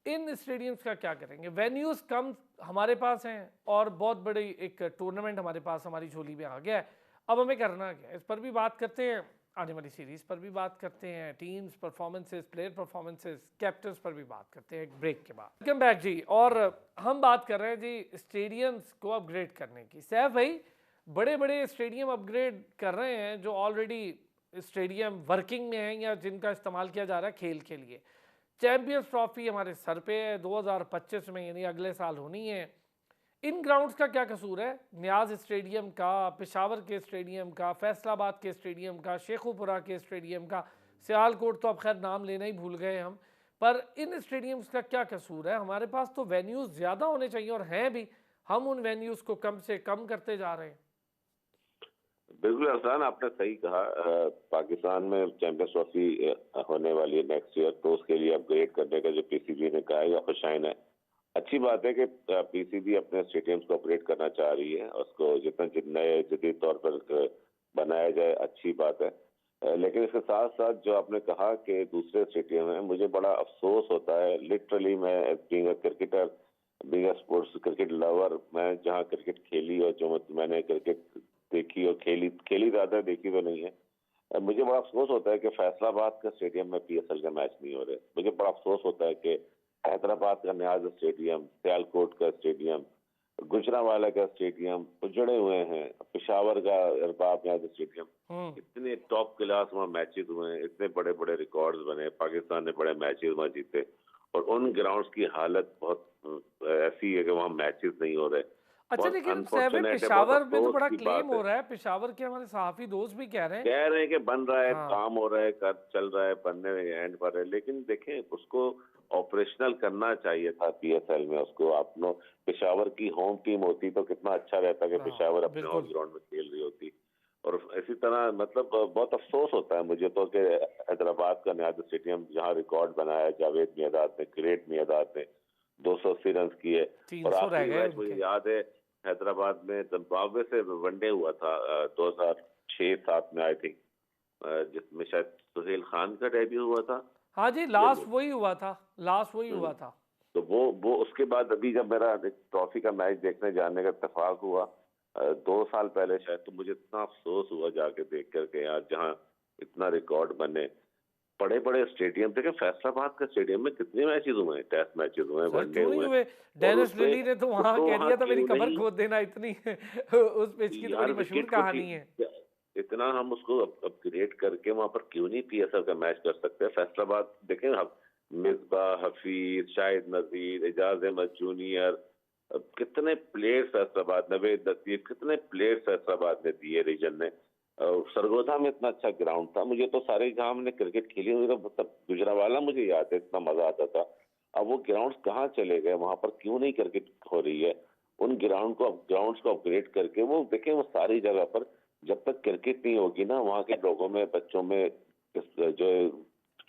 इन स्टेडियम्स का क्या करेंगे? वेन्यूज़ कम हमारे पास हैं और बहुत बड़ी एक टूर्नामेंट हमारे पास हमारी झोली में आ गया है। अब हमें करना क्या है, इस पर भी बात करते हैं, आने वाली सीरीज़ पर भी बात करते हैं, teams performances, player performances, captains पर भी बात करते हैं एक ब्रेक के बाद। वेलकम बैक जी। और हम बात कर रहे हैं जी स्टेडियम्स को अपग्रेड करने की। सैफ भाई, बड़े बड़े स्टेडियम अपग्रेड कर रहे हैं जो ऑलरेडी स्टेडियम वर्किंग में हैं या जिनका इस्तेमाल किया जा रहा है खेल के लिए। चैम्पियंस ट्रॉफी हमारे सर पे है, 2025 में यानी अगले साल होनी है। इन ग्राउंड्स का क्या कसूर है? नियाज स्टेडियम का, पेशावर के स्टेडियम का, फैसलाबाद के स्टेडियम का, शेखुपुरा के स्टेडियम का, सियालकोट तो अब खैर नाम लेना ही भूल गए हम, पर इन स्टेडियम्स का क्या कसूर है? हमारे पास तो वेन्यूज़ ज़्यादा होने चाहिए और हैं भी, हम उन वेन्यूज़ को कम से कम करते जा रहे हैं। बिल्कुल अफसान, आपने सही कहा। पाकिस्तान में चैंपियंस ट्रॉफी होने वाली है नेक्स्ट ईयर, तो उसके लिए अपग्रेड करने का जो पीसीबी ने कहा है या खुशाइन है। अच्छी बात है कि पीसीबी अपने स्टेडियम्स को अपग्रेड करना चाह रही है, उसको जितना नए जदीद तौर पर बनाया जाए, अच्छी बात है। लेकिन इसके साथ साथ जो आपने कहा कि दूसरे स्टेडियम है, मुझे बड़ा अफसोस होता है। लिटरली मैं being a cricketer, being a sports cricket lover, मैं जहाँ क्रिकेट खेली और जो मैंने क्रिकेट देखी और खेली ज्यादा, देखी तो नहीं है। मुझे बड़ा अफसोस होता है कि फैसलाबाद का स्टेडियम में पीएसएल का मैच नहीं हो रहे। मुझे बड़ा अफसोस होता है कि हैदराबाद का नियाज स्टेडियम, सियालकोट का स्टेडियम, गुजरांवाला का स्टेडियम उजड़े हुए हैं, पेशावर का अरबाब नियाज स्टेडियम, इतने टॉप क्लास वहाँ मैचेस हुए हैं, इतने बड़े बड़े रिकॉर्ड्स बने, पाकिस्तान ने बड़े मैचेस वहाँ जीते, और उन ग्राउंड्स की हालत बहुत ऐसी है कि वहाँ मैचेस नहीं हो रहे। अच्छा, लेकिन पेशावर में तो बड़ा क्लेम हो रहा है, पेशावर के हमारे सहाफी दोस्त भी कह रहे हैं कि बन रहा है, हाँ। काम हो रहा है, कर चल रहा है, बनने में एंड पर है, लेकिन देखें उसको ऑपरेशनल करना चाहिए था पीएसएल में। उसको अपनो पेशावर की होम टीम होती तो कितना अच्छा रहता कि पेशावर अपने होम ग्राउंड में खेल रही होती। और इसी तरह मतलब बहुत अफसोस होता है मुझे तो कि हैदराबाद का नियाज स्टेडियम जहाँ रिकॉर्ड बनाया जावेद मियादाद ने, ग्रेट मियादाद ने 280 रन किए, और आखिरी मैच मुझे याद है हैदराबाद में जिम्बाब्वे से वनडे हुआ था 2006-07 में आई थिंक, जिसमें शायद सुहेल खान का डेब्यू हुआ था। हाँ जी, लास्ट वही हुआ था, लास्ट वही हुआ था। तो वो उसके बाद अभी जब मेरा ट्रॉफी का मैच देखने जाने का इत्तेफाक हुआ 2 साल पहले शायद, तो मुझे इतना अफसोस हुआ जाके देख करके यार, जहाँ इतना रिकॉर्ड बने, बड़े बड़े स्टेडियम देखे, फैसलाबाद का स्टेडियम में कितने मैचेस हुए हैं, टेस्ट मैचेस हुए हैं, वनडे हुए हैं, डेनिस लिली ने तो वहां कह दिया था मेरी कमर क्यों खोद देना, इतनी उस पिच की तो बड़ी यार मशहूर विकेट को कहानी है। इतना हम उसको अपग्रेड करके वहां पर क्यों नहीं पीएसएल का मैच कर सकते? फैसलाबाद देखें हम, मिसबा, हफीज, शाहिद नजीर, एजाज अहमद जूनियर, कितने प्लेयर्स फैसलाबाद, नवेद नसीर, कितने प्लेयर्स फैसलाबाद ने दिए रीजन ने। सरगोधा में इतना अच्छा ग्राउंड था, मुझे तो सारे जहां हमने क्रिकेट खेली हुई तो मतलब गुजरावाला मुझे याद है, इतना मजा आता था। अब वो ग्राउंड्स कहाँ चले गए? वहां पर क्यों नहीं क्रिकेट हो रही है? उन ग्राउंड्स को अपग्रेड करके वो देखें, वो सारी जगह पर जब तक क्रिकेट नहीं होगी ना, वहाँ के लोगों में, बच्चों में जो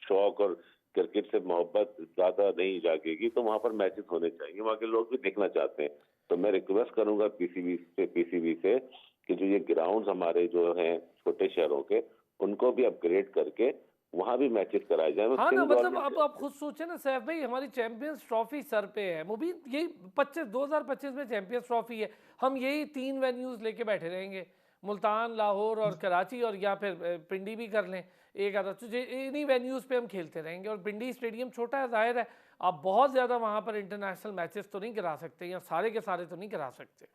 शौक और क्रिकेट से मोहब्बत ज्यादा नहीं जागेगी, तो वहाँ पर मैचेस होने चाहिए, वहाँ के लोग भी देखना चाहते हैं। तो मैं रिक्वेस्ट करूंगा पीसीबी से कि जो ये ग्राउंड्स हमारे जो हैं छोटे शहरों के, उनको भी अपग्रेड करके वहां भी मैचेस कराए जाए। हाँ ना, मतलब अब आप खुद सोचे ना सैफ भाई, हमारी चैंपियंस ट्रॉफी सर पे है, मुबीन यही 2025 में चैंपियंस ट्रॉफी है, हम यही 3 वेन्यूज लेके बैठे रहेंगे, मुल्तान, लाहौर और कराची, और या फिर पिंडी भी कर लें एक आधा, तो इन्हीं वेन्यूज पे हम खेलते रहेंगे। और पिंडी स्टेडियम छोटा है, जाहिर है आप बहुत ज़्यादा वहाँ पर इंटरनेशनल मैचेस तो नहीं करा सकते, या सारे के सारे तो नहीं करा सकते।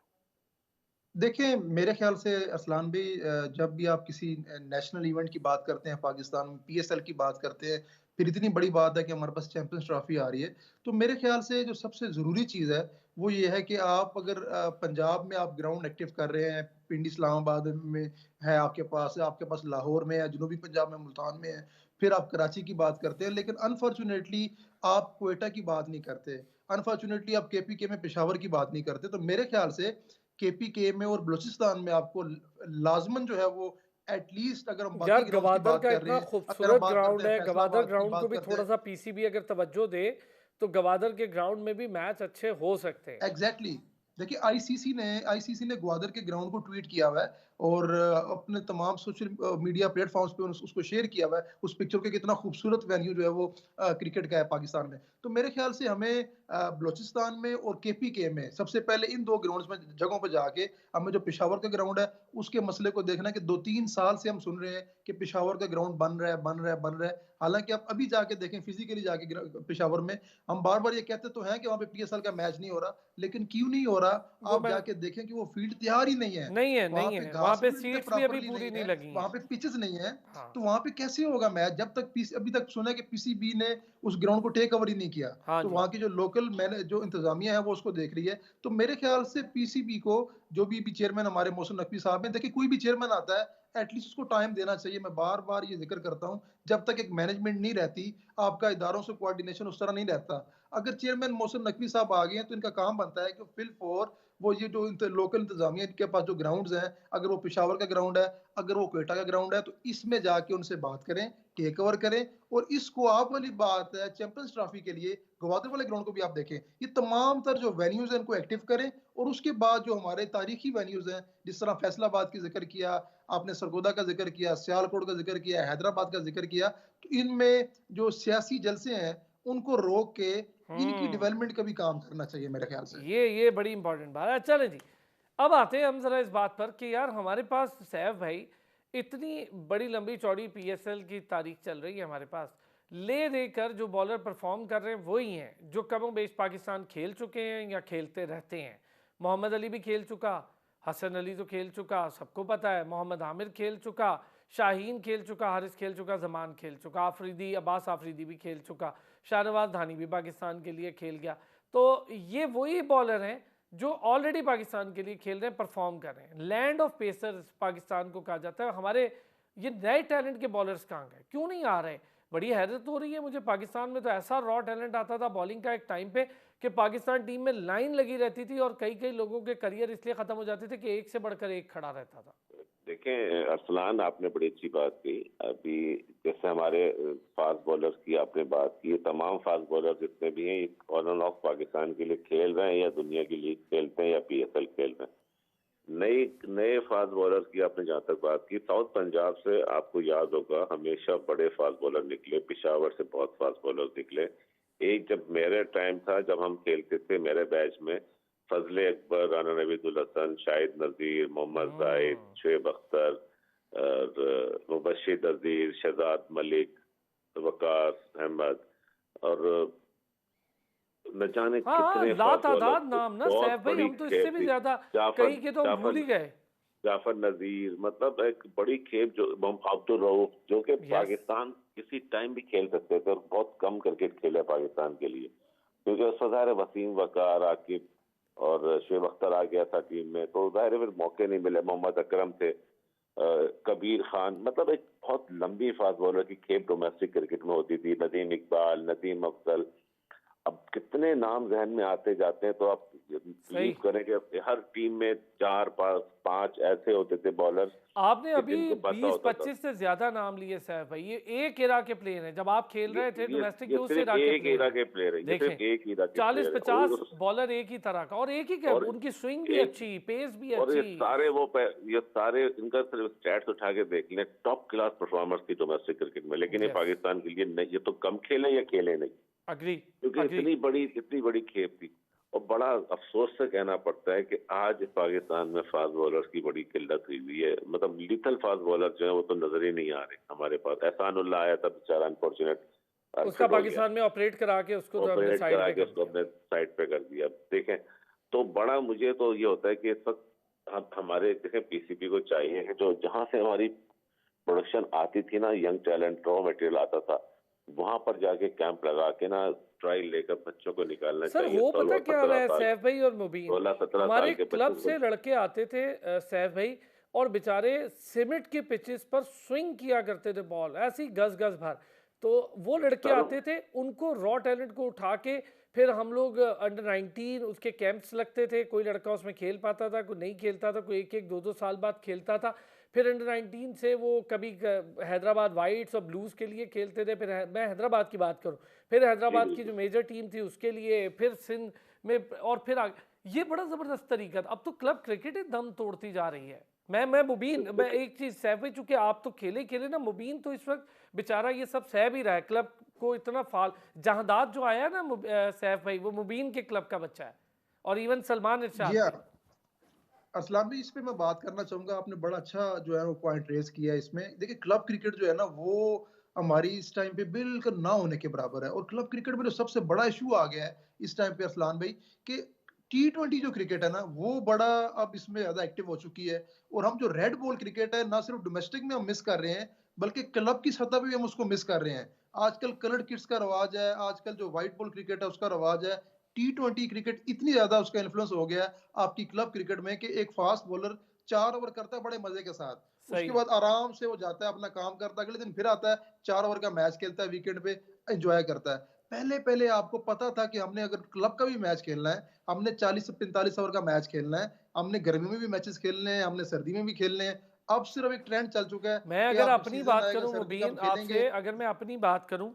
देखिए मेरे ख्याल से अरसलान भाई, जब भी आप किसी नेशनल इवेंट की बात करते हैं पाकिस्तान में, पीएसएल की बात करते हैं, फिर इतनी बड़ी बात है कि हमारे पास चैंपियंस ट्रॉफी आ रही है, तो मेरे ख्याल से जो सबसे ज़रूरी चीज़ है वो ये है कि आप अगर पंजाब में आप ग्राउंड एक्टिव कर रहे हैं, पिंडी इस्लामाबाद में है आपके पास लाहौर में है, जनूबी पंजाब में मुल्तान में है, फिर आप कराची की बात करते हैं, लेकिन अनफॉर्चुनेटली आप क्वेटा की बात नहीं करते, अनफॉर्चुनेटली आप केपीके में पेशावर की बात नहीं करते। तो मेरे ख्याल से केपीके में और बलूचिस्तान में आपको लाजमन जो है वो एटलीस्ट, अगर हम यार बाकी ग्राउंड्स की गवादर बात का कर रहे इतना हैं, अगर हम खूबसूरत बात करते ग्राउंड हैं है, गवादर फैसलाबाद की ग्राउंड को बात भी करते थोड़ा हैं, सा पीसीबी अगर तवज्जो दे तो गवादर के ग्राउंड में भी मैच अच्छे हो सकते हैं। एग्जैक्टली देखिए आईसीसी ने ग्वादर के ग्राउंड को ट्वीट किया हुआ है और अपने तमाम सोशल मीडिया प्लेटफॉर्म्स पे उसको शेयर किया हुआ है, उस पिक्चर के कितना खूबसूरत वेन्यू जो है वो क्रिकेट का है पाकिस्तान में। तो मेरे ख्याल से हमें बलूचिस्तान में और केपीके में सबसे पहले इन 2 ग्राउंड्स में जगहों पर जाके हमें जो पेशावर का ग्राउंड है उसके मसले को देखना है कि 2-3 साल से हम सुन रहे हैं कि पेशावर का ग्राउंड बन रहा है। हालांकि आप अभी जाके देखें, फिजिकली जाके पेशावर में, हम बार बार ये कहते तो हैं कि वहाँ पे पीएसएल का मैच नहीं हो रहा, लेकिन क्यों नहीं हो रहा? वो आप मैं जाके देखें कि वो फील्ड तैयार ही नहीं है, वहां नहीं पे है वहाँ घास पे भी उनके सीट्स भी अभी प्रॉपरली पूरी नहीं नहीं है, लगी वहां हैं। पे पिचेस नहीं है, हाँ तो वहां पे कैसे होगा मैच जब तक अभी तक सुना है कि पीसीबी ने उस ग्राउंड को टेक ओवर ही नहीं किया। हाँ तो जी। वहां की जो लोकल मैंने जो इंतजामिया है वो उसको देख रही है। तो मेरे ख्याल से पीसीबी को, जो भी चेयरमैन हमारे मोहसिन नकवी साहब हैं, देखिए कोई भी चेयरमैन आता है एटलीस्ट उसको टाइम देना चाहिए। मैं बार बार ये जिक्र करता हूँ, जब तक एक मैनेजमेंट नहीं रहती, आपका इदारों से कोऑर्डिनेशन उस तरह नहीं रहता। अगर चेयरमैन मोहसिन नकवी साहब आ गए हैं तो इनका काम बनता है कि फिल फॉर वो ये जो लोकल इंतजामिया के पास जो ग्राउंड्स हैं, अगर वो पेशावर का ग्राउंड है, अगर वो क्वेटा का ग्राउंड है, तो इसमें जाके उनसे बात करें, टेक ओवर करें। और इसको आप वाली बात है चैंपियंस ट्रॉफी के लिए गवादर वाले ग्राउंड को भी आप देखें, ये तमाम तर जो वेन्यूज हैं इनको एक्टिव करें। और उसके बाद जो हमारे तारीखी वेन्यूज हैं, जिस तरह फैसलाबाद की जिक्र किया आपने, सरगोदा का जिक्र किया, सियालकोट का जिक्र किया, हैदराबाद का जिक्र किया, तो इनमें जो सियासी जलसे हैं उनको रोक के इनकी डेवलपमेंट का भी काम करना चाहिए मेरे ख्याल से। ये बड़ी इंपॉर्टेंट बात है। चले जी, अब आते हैं हम जरा इस बात पर कि यार हमारे पास सैफ भाई इतनी बड़ी लंबी चौड़ी पीएसएल की तारीख चल रही है हमारे पास, ले देकर जो बॉलर परफॉर्म कर रहे हैं वही हैं जो कमो बेश पाकिस्तान खेल चुके हैं या खेलते रहते हैं। मोहम्मद अली भी खेल चुका, हसन अली तो खेल चुका, सबको पता है, मोहम्मद आमिर खेल चुका, शाहीन खेल चुका, हारिस खेल चुका, जमान खेल चुका, आफरीदी अब्बास आफरीदी भी खेल चुका, शाहनवाज धानी भी पाकिस्तान के लिए खेल गया। तो ये वही बॉलर हैं जो ऑलरेडी पाकिस्तान के लिए खेल रहे हैं, परफॉर्म कर रहे हैं। लैंड ऑफ पेसर्स पाकिस्तान को कहा जाता है। हमारे ये नए टैलेंट के बॉलर्स कहाँ गए, क्यों नहीं आ रहे? बड़ी हैरत हो रही है मुझे। पाकिस्तान में तो ऐसा रॉ टैलेंट आता था बॉलिंग का एक टाइम पे कि पाकिस्तान टीम में लाइन लगी रहती थी और कई कई लोगों के करियर इसलिए ख़त्म हो जाते थे कि एक से बढ़कर एक खड़ा रहता था। देखें अरसलान, आपने बड़ी अच्छी बात की। अभी जैसे हमारे फास्ट बॉलर्स की आपने बात की, तमाम फास्ट बॉलर जितने भी हैं ऑन एंड ऑफ पाकिस्तान के लिए खेल रहे हैं, या दुनिया की लीग खेलते हैं, या पीएसएल खेल रहे हैं। नए फास्ट बॉलर की आपने जहां तक बात की, साउथ पंजाब से आपको याद होगा हमेशा बड़े फास्ट बॉलर निकले, पिशावर से बहुत फास्ट बॉलर निकले, एक जब मेरे टाइम था, जब हम खेलते थे मेरे बैच में, फजले अकबर, राना नवीदुल हसन, शाहिद नजीर, मोहम्मद जाहिद, शुएब अख्तर और मुबशिर नजीर, शहजाद मलिक, वकार अहमद और न जाने कितने लातादाद नाम ना सैफ भाई, हम तो इससे भी ज्यादा कई के तो हम भूल ही गए। जाफर नजीर, मतलब एक बड़ी खेप, जो अब्दुल रऊफ, जो कि पाकिस्तान किसी टाइम भी खेल सकते थे और बहुत कम क्रिकेट खेले पाकिस्तान के लिए, क्योंकि उस वक्त ज़ाहिर वसीम, वकार, आकिब और शुएब अख्तर आ गया था टीम में, तो ज़ाहिर फिर मौके नहीं मिले। मोहम्मद अकरम थे, कबीर खान, मतलब एक बहुत लंबी फास्ट बॉलर की खेप डोमेस्टिक क्रिकेट में होती थी। नदीम इकबाल, नदीम अफजल, अब कितने नाम जहन में आते जाते हैं। तो आप बिलीव करें कि हर टीम में 4-5 ऐसे होते थे बॉलर। आपने अभी 20-25 से ज्यादा नाम लिए सैफ भाई, ये एक इरा के प्लेयर हैं। जब आप खेल रहे थे डोमेस्टिक, एक इरा के प्लेयर हैं, सिर्फ एक इरा के 40-50 बॉलर एक ही तरह का, और एक ही क्या, उनकी स्विंग भी अच्छी, पेस भी अच्छी, और ये सारे इनका सिर्फ स्टैट्स उठा के देख लें, टॉप क्लास परफॉर्मर्स थी डोमेस्टिक क्रिकेट में। लेकिन ये पाकिस्तान के लिए नहीं, ये तो कम खेले या खेले नहीं, क्योंकि इतनी बड़ी खेप थी। और बड़ा अफसोस से कहना पड़ता है कि आज पाकिस्तान में फास्ट बॉलर्स की बड़ी किल्लत हुई है। मतलब लिथल फास्ट बॉलर जो है वो तो नजर ही नहीं आ रहे हमारे पास। एहसानुल्लाह आया था बेचारा, अनफॉर्चुनेट, उसका पाकिस्तान में ऑपरेट करा के उसको अपने साइड पे कर दिया। देखें तो बड़ा मुझे तो ये होता है कि इस वक्त हमारे देखें पीसीबी को चाहिए कि जो जहां से हमारी प्रोडक्शन आती थी ना, यंग टैलेंट, रॉ मटेरियल आता था, वहां पर जाके कैंप लगा के ना ट्रायल लेकर बच्चों को निकालना चाहिए। वो पता क्या रहा है सैफ भाई और मुबीन, 16-17 हमारे क्लब से लड़के आते थे सैफ भाई, और बेचारे सीमेंट के पिचेस पर स्विंग किया करते थे बॉल ऐसी गज भर। तो वो लड़के आते थे, उनको रॉ टैलेंट को उठा के फिर हम लोग अंडर 19 उसके कैंप्स लगते थे। कोई लड़का उसमें खेल पाता था, कोई नहीं खेलता था, कोई 1-1, 2-2 साल बाद खेलता था। फिर अंडर 19 से वो कभी हैदराबाद वाइट्स और ब्लूज के लिए खेलते थे। फिर मैं हैदराबाद की बात करूं, फिर हैदराबाद की जो मेजर टीम थी उसके लिए, फिर सिंध में, और फिर ये बड़ा ज़बरदस्त तरीका था। अब तो क्लब क्रिकेट ही दम तोड़ती जा रही है। मैं मुबीन, मैं एक चीज़ सैफ, चूंकि आप तो खेले ना, मुबीन तो इस वक्त बेचारा ये सब सह भी रहा है। क्लब को इतना फाल, जहादात जो आया ना सैफ भाई, वो मुबीन के क्लब का बच्चा है, और इवन सलमान इरशाद। असलाम भी, इस पे मैं बात करना चाहूंगा। आपने बड़ा अच्छा जो है वो पॉइंट रेज किया है इसमें। देखिए क्लब क्रिकेट जो है ना, वो हमारी इस टाइम पे बिल्कुल ना होने के बराबर है। और क्लब क्रिकेट में जो सबसे बड़ा इशू आ गया है इस टाइम पे असलान भाई, कि T20 जो क्रिकेट है ना, वो बड़ा अब इसमें ज्यादा एक्टिव हो चुकी है। और हम जो रेड बॉल क्रिकेट है, ना सिर्फ डोमेस्टिक में हम मिस कर रहे हैं, बल्कि क्लब की सतह पे भी हम उसको मिस कर रहे हैं। आजकल कलर्ड किट्स का रवाज है, आजकल जो व्हाइट बॉल क्रिकेट है उसका रवाज है। T20 क्रिकेट इतनी ज्यादा उसका इन्फ्लुएंस हो गया है आपकी क्लब क्रिकेट में, कि एक फास्ट बॉलर 4 ओवर करता है बड़े मजे के साथ, उसके बाद आराम से वो जाता है अपना काम करता है, अगले दिन फिर आता है 4 ओवर का मैच खेलता है, वीकेंड पे एंजॉय करता है। पहले आपको पता था कि हमने अगर क्लब का भी मैच खेलना है, हमने 40 से 45 ओवर का मैच खेलना है, हमने गर्मी में भी मैचेस खेलने हैं, हमने सर्दी में भी खेलने हैं। अब सिर्फ एक ट्रेंड चल चुका है। मैं अगर अपनी बात करूं मुबीन आपसे, अगर मैं अपनी बात करूं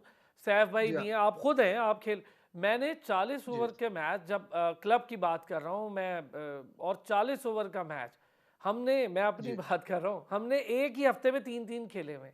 सैफ भाई, मियां आप खुद हैं, आप खेल, मैंने 40 ओवर के मैच, जब क्लब की बात कर रहा हूं मैं, और 40 ओवर का मैच हमने, मैं अपनी बात कर रहा हूं, हमने एक ही हफ्ते में 3-3 खेले हुए,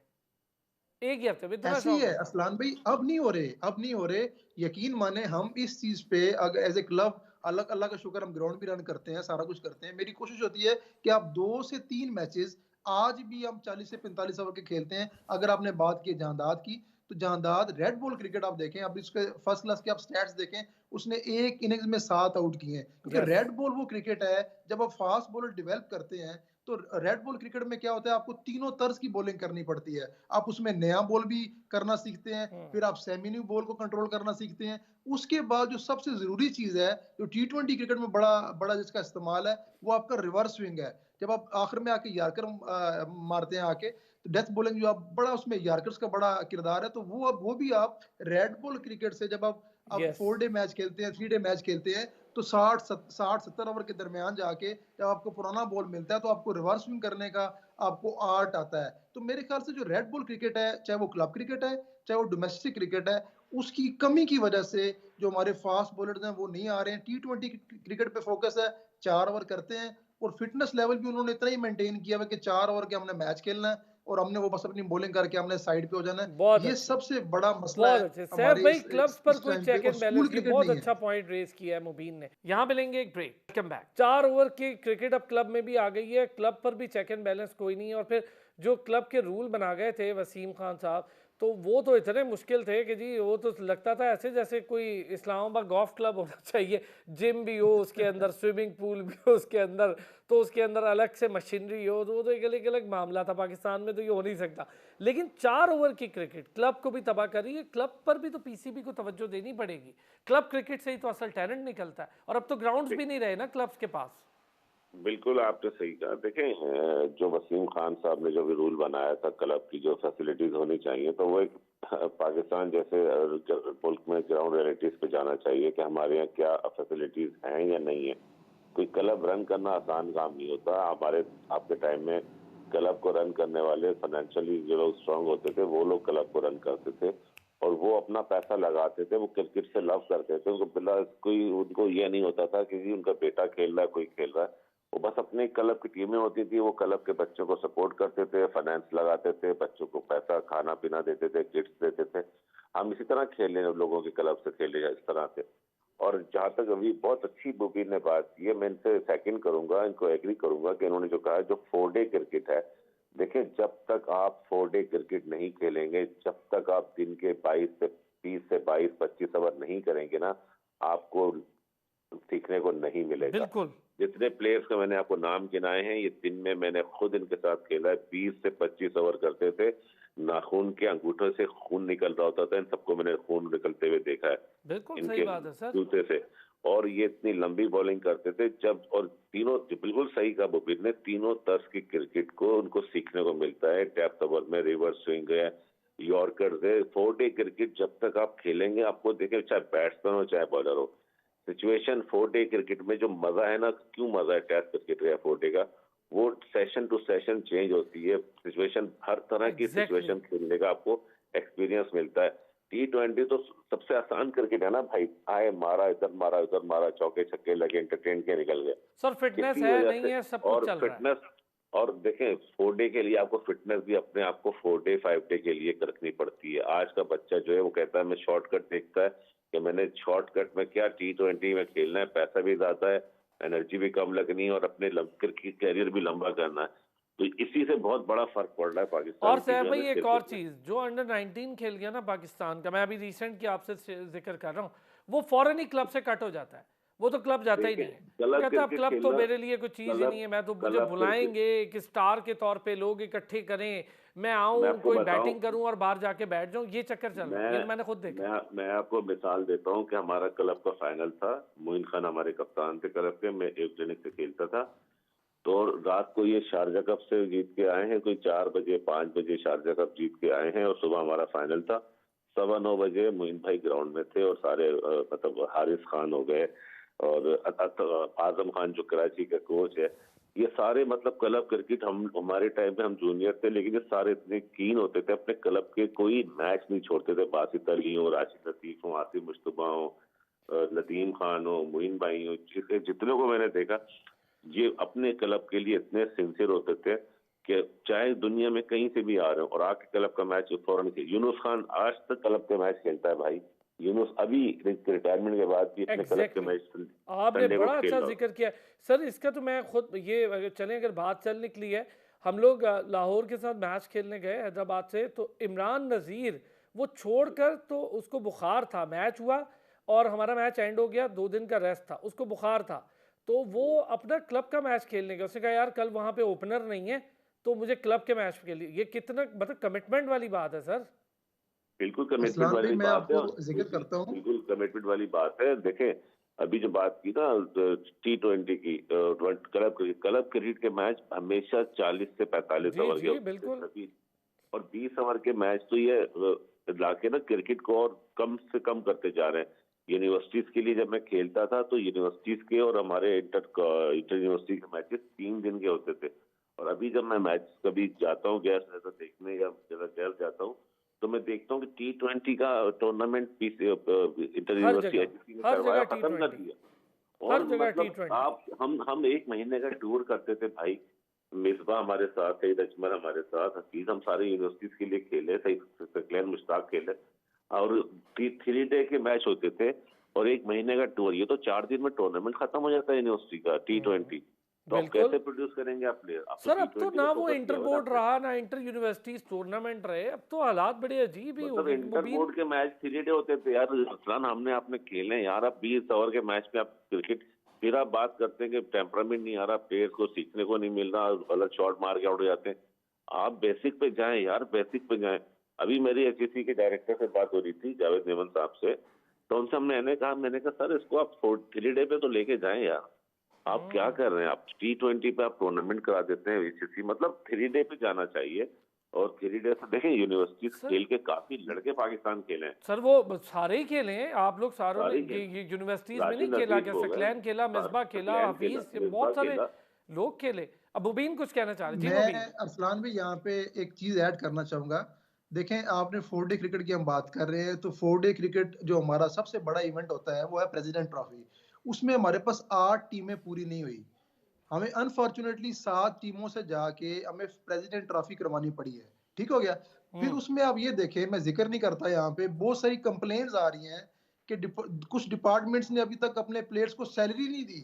एक ही हफ्ते में। ऐसे ही है असलान भाई, अब नहीं हो रहे। यकीन माने, हम इस चीज पे अगर एज ए क्लब, अल्लाह का शुक्र, हम ग्राउंड भी रन करते हैं, सारा कुछ करते हैं। मेरी कोशिश होती है कि आप 2 से 3 मैचेस आज भी हम 40 से 45 ओवर के खेलते हैं। अगर आपने बात की जहांदाद की, तो जहांदाद रेड बॉल क्रिकेट आप देखें, अब इसके फर्स्ट क्लास के आप स्टैट्स देखें, उसने एक इनिंग्स में 7 आउट किए हैं। क्योंकि रेड बॉल वो क्रिकेट है, जब आप फास्ट बॉलर डेवलप करते हैं, तो रेड बॉल क्रिकेट में क्या होता है, आपको तीनों तर्ज की बॉलिंग करनी पड़ती है। आप उसमें नया बॉल भी करना सीखते हैं, फिर आप सेमी न्यू बॉल को कंट्रोल करना सीखते हैं। उसके बाद जो सबसे जरूरी चीज है, जो T20 क्रिकेट में बड़ा बड़ा जिसका इस्तेमाल है, वो आपका रिवर्स स्विंग है। जब आप आखिर में आके यार्कर मारते हैं आके, तो डेथ बॉलिंग जो आप बड़ा, उसमें यार्कर्स का बड़ा किरदार है। तो वो भी आप रेड बॉल क्रिकेट से, जब आप 4 डे मैच खेलते हैं, 3 डे मैच खेलते हैं, तो 60-70 ओवर के दरमियान जाके जब आपको पुराना बॉल मिलता है, तो आपको रिवर्स स्विंग करने का आपको आर्ट आता है। तो मेरे ख्याल से जो रेड बॉल क्रिकेट है, चाहे वो क्लब क्रिकेट है, चाहे वो डोमेस्टिक क्रिकेट है, उसकी कमी की वजह से जो हमारे फास्ट बॉलर्स हैं वो नहीं आ रहे हैं। T20 क्रिकेट पे फोकस है, 4 ओवर करते हैं, और फिटनेस लेवल भी उन्होंने इतना ही मेंटेन किया हुआ कि 4 ओवर के हमने मैच खेलना है, और हमने वो बस अपनी बॉलिंग करके हमने साइड पे हो जाना है। बहुत ये अच्छे, सबसे बड़ा मसला बहुत है अच्छे सैफ हमारे भाई, क्लब्स पर इस कोई टाइम पे, चेक और एंड स्कूल बैलेंस, ये क्रिकेट बहुत नहीं अच्छा है। पॉइंट रेज किया है मुबीन ने। यहाँ पे लेंगे एक ब्रेक, वेलकम बैक। 4 ओवर की क्रिकेट अब क्लब में भी आ गई है, क्लब पर भी चेक एंड बैलेंस कोई नहीं है। और फिर जो क्लब के रूल बना गए थे वसीम खान साहब, तो वो तो इतने मुश्किल थे कि जी वो तो लगता था ऐसे जैसे कोई इस्लामाबाद गोल्फ क्लब होना चाहिए, जिम भी हो उसके अंदर, स्विमिंग पूल भी हो उसके अंदर, तो उसके अंदर अलग से मशीनरी हो, तो वो तो एक अलग अलग मामला था। पाकिस्तान में तो ये हो नहीं सकता। लेकिन 4 ओवर की क्रिकेट क्लब को भी तबाह कर रही है, क्लब पर भी तो पीसीबी को तवज्जो देनी पड़ेगी। क्लब क्रिकेट से ही तो असल टैलेंट निकलता है, और अब तो ग्राउंड्स भी नहीं रहे ना क्लब्स के पास। बिल्कुल आपने सही कहा। देखें, जो वसीम खान साहब ने जो भी रूल बनाया था क्लब की जो फैसिलिटीज होनी चाहिए, तो वो एक पाकिस्तान जैसे मुल्क में ग्राउंड रियलिटीज पे जाना चाहिए कि हमारे यहाँ क्या फैसिलिटीज हैं या नहीं है। कोई क्लब रन करना आसान काम नहीं होता। हमारे आपके टाइम में क्लब को रन करने वाले फाइनेंशियली जो लोग स्ट्रांग होते थे वो लोग क्लब को रन करते थे, और वो अपना पैसा लगाते थे, वो क्रिकेट से लव करते थे। उनको बिना कोई उनको ये नहीं होता था कि जी उनका बेटा खेल रहा है, कोई खेल रहा है। वो बस अपने क्लब की टीमें होती थी, वो क्लब के बच्चों को सपोर्ट करते थे, फाइनेंस लगाते थे, बच्चों को पैसा खाना पीना देते थे, किट्स देते थे। हम इसी तरह खेले, लोगों के क्लब से खेले इस तरह से। और जहां तक अभी बहुत अच्छी बुबीर ने बात की है, मैं इनसे सेकंड करूंगा, इनको एग्री करूंगा कि इन्होंने जो कहा जो 4 डे क्रिकेट है, देखिए जब तक आप 4 डे क्रिकेट नहीं खेलेंगे, जब तक आप दिन के 20 से 25 ओवर नहीं करेंगे ना, आपको सीखने को नहीं मिलेगा। बिल्कुल, जितने प्लेयर्स का मैंने आपको नाम गिनाए हैं, ये दिन में मैंने खुद इनके साथ खेला है। 20 से 25 ओवर करते थे, नाखून के अंगूठों से खून निकल रहा होता था। इन सबको मैंने खून निकलते हुए देखा है बिल्कुल सही इनके बात है सर। जूते से। और ये इतनी लंबी बॉलिंग करते थे जब, और तीनों बिल्कुल सही कहा बुबीर ने, तीनों तर्ज की क्रिकेट को उनको सीखने को मिलता है। डेप्थ ओवर में रिवर्स स्विंग है, यॉर्कर है। 4 डे क्रिकेट जब तक आप खेलेंगे, आपको देखें चाहे बैट्समैन हो चाहे बॉलर हो, सिचुएशन 4 डे क्रिकेट में जो मजा है ना, क्यों मजा है टेस्ट क्रिकेट या 4 डे का, वो सेशन टू सेशन चेंज होती है सिचुएशन। हर तरह की सिचुएशन खेलने का आपको एक्सपीरियंस मिलता है। T20 तो सबसे आसान क्रिकेट है ना भाई, आए मारा इधर मारा उधर मारा, चौके छक्के लगे, एंटरटेन के निकल गया। सर फिटनेस इसी है वजह नहीं से, है, सब और कुछ चल रहा है। फिटनेस, और देखें 4 डे के लिए आपको फिटनेस भी अपने आप को 4 डे 5 डे के लिए रखनी पड़ती है। आज का बच्चा जो है वो कहता है मैं शॉर्टकट देखता है कि मैंने शॉर्टकट में क्या T20 में खेलना है, पैसा भी ज्यादा है, एनर्जी भी कम लगनी है, और अपने क्रिकेट कैरियर भी लंबा करना है। तो इसी से बहुत बड़ा फर्क पड़ रहा है पाकिस्तान और की सैफ जो भाई है ना एक और क्रिकेट में। चीज, जो अंडर 19 खेल गया ना पाकिस्तान का, मैं अभी रिसेंट की आपसे जिक्र कर रहा हूँ, वो फौरन ही क्लब से कट हो जाता है। वो तो क्लब जाता ही नहीं है, वो क्लब कहता है अब क्रिकेट क्लब तो खेलना, मेरे लिए कोई चीज ही नहीं है, मैं तो, मुझे क्लब क्रिकेट, बुलाएंगे कि स्टार के तौर पे लोग इकट्ठे करें, मैं मैं आऊं आपको कोई बताऊं, बैटिंग करूं और बाहर जाके बैठ जाऊं, ये चक्कर चल रहा है। ये तो मैंने खुद देखा। मैं आपको मिसाल देता हूं कि हमारा क्लब का फाइनल था, मोइन खान हमारे कप्तान थे क्लब के, मैं एक क्लिनिक से खेलता था। तो रात को ये शारजा कप से जीत के आए हैं, कोई 4 बजे 5 बजे शारजा कप जीत के आए हैं, और सुबह हमारा फाइनल था। 9:15 बजे मोइन भाई ग्राउंड में थे, और सारे मतलब हारिस खान हो गए, और आजम खान जो कराची का कोच है, ये सारे मतलब क्लब क्रिकेट, हम हमारे टाइम में हम जूनियर थे, लेकिन ये सारे इतने कीन होते थे अपने क्लब के, कोई मैच नहीं छोड़ते थे। बासित अली हो, राशिद लतीफ हो, आसिफ मुश्तबा हो, नदीम खान हो, मोइन भाई हो, जितने को मैंने देखा, ये अपने क्लब के लिए इतने सिंसियर होते थे कि चाहे दुनिया में कहीं से भी आ रहे हो और आके क्लब का मैच फौरन खेल। यूनुस खान आज तक क्लब के मैच खेलता है भाई। यूनुस अभी रिटायरमेंट के बाद भी अपने क्लब के मैच आपने बड़ा अच्छा जिक्र किया सर। इसका तो मैं खुद, ये चलें अगर बात चल निकली है, हम लोग लाहौर के साथ मैच खेलने गए हैदराबाद से, तो इमरान नज़ीर वो छोड़कर, तो उसको बुखार था, मैच हुआ और हमारा मैच एंड हो गया, 2 दिन का रेस्ट था, उसको बुखार था, तो वो अपना क्लब का मैच खेलने गया। उसने कहा यार कल वहाँ पे ओपनर नहीं है, तो मुझे क्लब के मैच के लिए, ये कितना मतलब कमिटमेंट वाली बात है सर। बिल्कुल कमिटमेंट वाली मैं बात है, आपको जिक्र करता हूँ। बिल्कुल कमिटमेंट वाली बात है। देखें अभी जो बात की ना T20 की, क्लब क्रिकेट के मैच हमेशा 40 से 45 ओवर के बिल्कुल, और 20 ओवर के मैच तो ये लाके ना क्रिकेट को और कम से कम करते जा रहे हैं। यूनिवर्सिटीज के लिए जब मैं खेलता था तो यूनिवर्सिटीज के और हमारे इंटर यूनिवर्सिटी के मैचेस 3 दिन के होते थे, और अभी जब मैं मैच कभी जाता हूँ गैस ऐसा देखने या गैस जाता हूँ, तो मैं देखता हूँ कि T20 का टूर्नामेंट इंटर यूनिवर्सिटी ने करवाया, खत्म कर दिया। और मतलब आप हम 1 महीने का टूर करते थे भाई, मिसबा हमारे साथ, सईद अजमल हमारे साथ, हफीज, हम सारी यूनिवर्सिटीज के लिए खेले, सईद मुश्ताक खेले और 3 डे के मैच होते थे और 1 महीने का टूर। ये तो 4 दिन में टूर्नामेंट खत्म हो जाता है यूनिवर्सिटी का T20। तो आप कैसे प्रोड्यूस करेंगे आप प्लेयर? सर अब तो ना वो इंटर बोर्ड रहा ना इंटर यूनिवर्सिटीज टूर्नामेंट रहे, अब तो हालात बड़े अजीब ही हो गए। इंटर बोर्ड के मैच 3 डे होते थे यार अरसलान, हमने आपने खेले यार। आप 20 ओवर के मैच में आप क्रिकेट, फिर आप बात करते हैं कि टेम्परामेंट नहीं आ रहा, प्लेयर को सीखने को नहीं मिल रहा, अलग शॉट मार के आउट हो जाते हैं। आप बेसिक पे जाएं यार, बेसिक पे जाएं। अभी मेरी HEC के डायरेक्टर से बात हो रही थी, जावेद मेमन साहब से, तो उनसे मैंने कहा सर इसको आप 3 डे पे तो लेके जाएं यार। आप क्या कर रहे हैं? आप T20 पे आप टूर्नामेंट करा देते हैं HEC, मतलब 3 डे पे जाना चाहिए। और 3 डे से देखें यूनिवर्सिटी खेल के काफी लड़के पाकिस्तान खेले हैं सर, वो सारे ही खेले हैं। आप लोग सारों ने यूनिवर्सिटीज में नहीं खेला क्या? सकलैन खेला, मिसबा खेला, हफीज, बहुत सारे लोग खेले। अब मुबीन कुछ कहना चाह रहे जी? मैं अरसलान भी यहाँ पे एक चीज ऐड करना चाहूंगा। देखें, आपने 4 डे क्रिकेट की हम बात कर रहे हैं, तो 4 डे क्रिकेट जो हमारा सबसे बड़ा इवेंट होता है वो है प्रेसिडेंट ट्रॉफी। उसमें हमारे पास 8 टीमें पूरी नहीं हुई। हमें अनफॉर्चुनेटली 7 टीमों से जाके हमें प्रेसिडेंट ट्रॉफी करवानी पड़ी है। ठीक हो गया। फिर उसमें आप ये देखें, मैं जिक्र नहीं करता यहाँ पे, बहुत सारी कंप्लेंट्स आ रही हैं कि कुछ डिपार्टमेंट्स ने अभी तक अपने प्लेयर्स को सैलरी नहीं दी।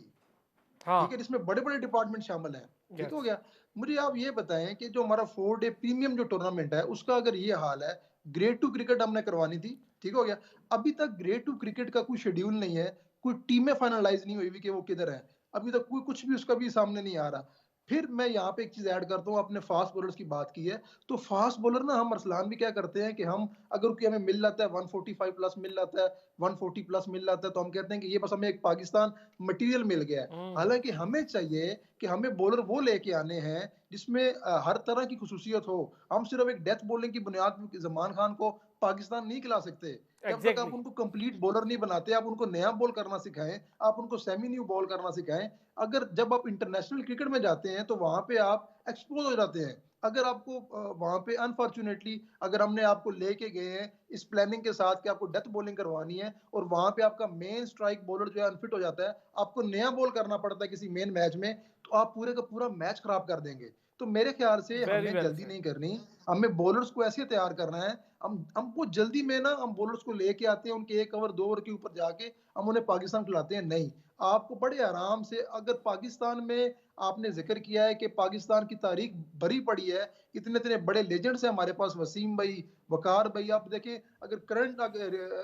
ठीक है, जिसमें बड़े बड़े डिपार्टमेंट शामिल हैं। ठीक हो गया। मुझे आप ये बताएं कि जो हमारा 4 डे प्रीमियम जो टूर्नामेंट है उसका अगर ये हाल है, ग्रेड 2 क्रिकेट हमने करवानी थी, ठीक हो गया, अभी तक ग्रेड 2 क्रिकेट का कोई शेड्यूल नहीं है, कोई टीमें फाइनलाइज नहीं हुई कि वो किधर है, अभी तक कोई कुछ भी उसका भी सामने नहीं आ रहा। फिर मैं यहाँ पे एक चीज ऐड करता हूँ, आपने फास्ट बॉलर्स की बात की है, तो फास्ट बॉलर ना हम अरसलान भी क्या करते हैं कि हम अगर कोई हमें मिल जाता है 145 प्लस मिल जाता है, 140 प्लस मिल जाता है, तो हम कहते हैं कि ये बस हमें एक पाकिस्तान मटेरियल मिल गया है। हालांकि हमें चाहिए कि हमें बॉलर वो लेके आने हैं जिसमें हर तरह की खुसूसियत हो। हम सिर्फ एक डेथ बॉलिंग की बुनियाद पर जमान खान को पाकिस्तान नहीं खिला सकते। जब तक आप उनको कंप्लीट बॉलर नहीं बनाते, आप उनको नया बॉल करना सिखाएं, आप उनको सेमी न्यू बॉल करना सिखाएं। अगर जब आप इंटरनेशनल क्रिकेट में जाते हैं तो वहां पे आप एक्सपोज हो जाते हैं। अगर आपको वहां पे अनफॉर्चुनेटली अगर हमने आपको लेके गए हैं इस प्लानिंग के साथ कि आपको डेथ बॉलिंग करवानी है और वहां पे आपका मेन स्ट्राइक बॉलर जो है अनफिट हो जाता है, आपको नया बॉल करना पड़ता है किसी मेन मैच में, तो आप पूरे का पूरा मैच खराब कर देंगे। तो मेरे ख्याल से हमें जल्दी नहीं करनी, हमें बॉलर्स को ऐसे तैयार करना है। हमको जल्दी में ना हम बॉलर्स को लेके आते हैं, उनके 1 ओवर 2 ओवर के ऊपर जाके हम उन्हें पाकिस्तान खिलाते हैं। नहीं, आपको बड़े आराम से, अगर पाकिस्तान में आपने जिक्र किया है कि पाकिस्तान की तारीख भरी पड़ी है, इतने इतने बड़े लेजेंड्स हैं हमारे पास, वसीम भाई, वकार भाई, आप देखें अगर करंट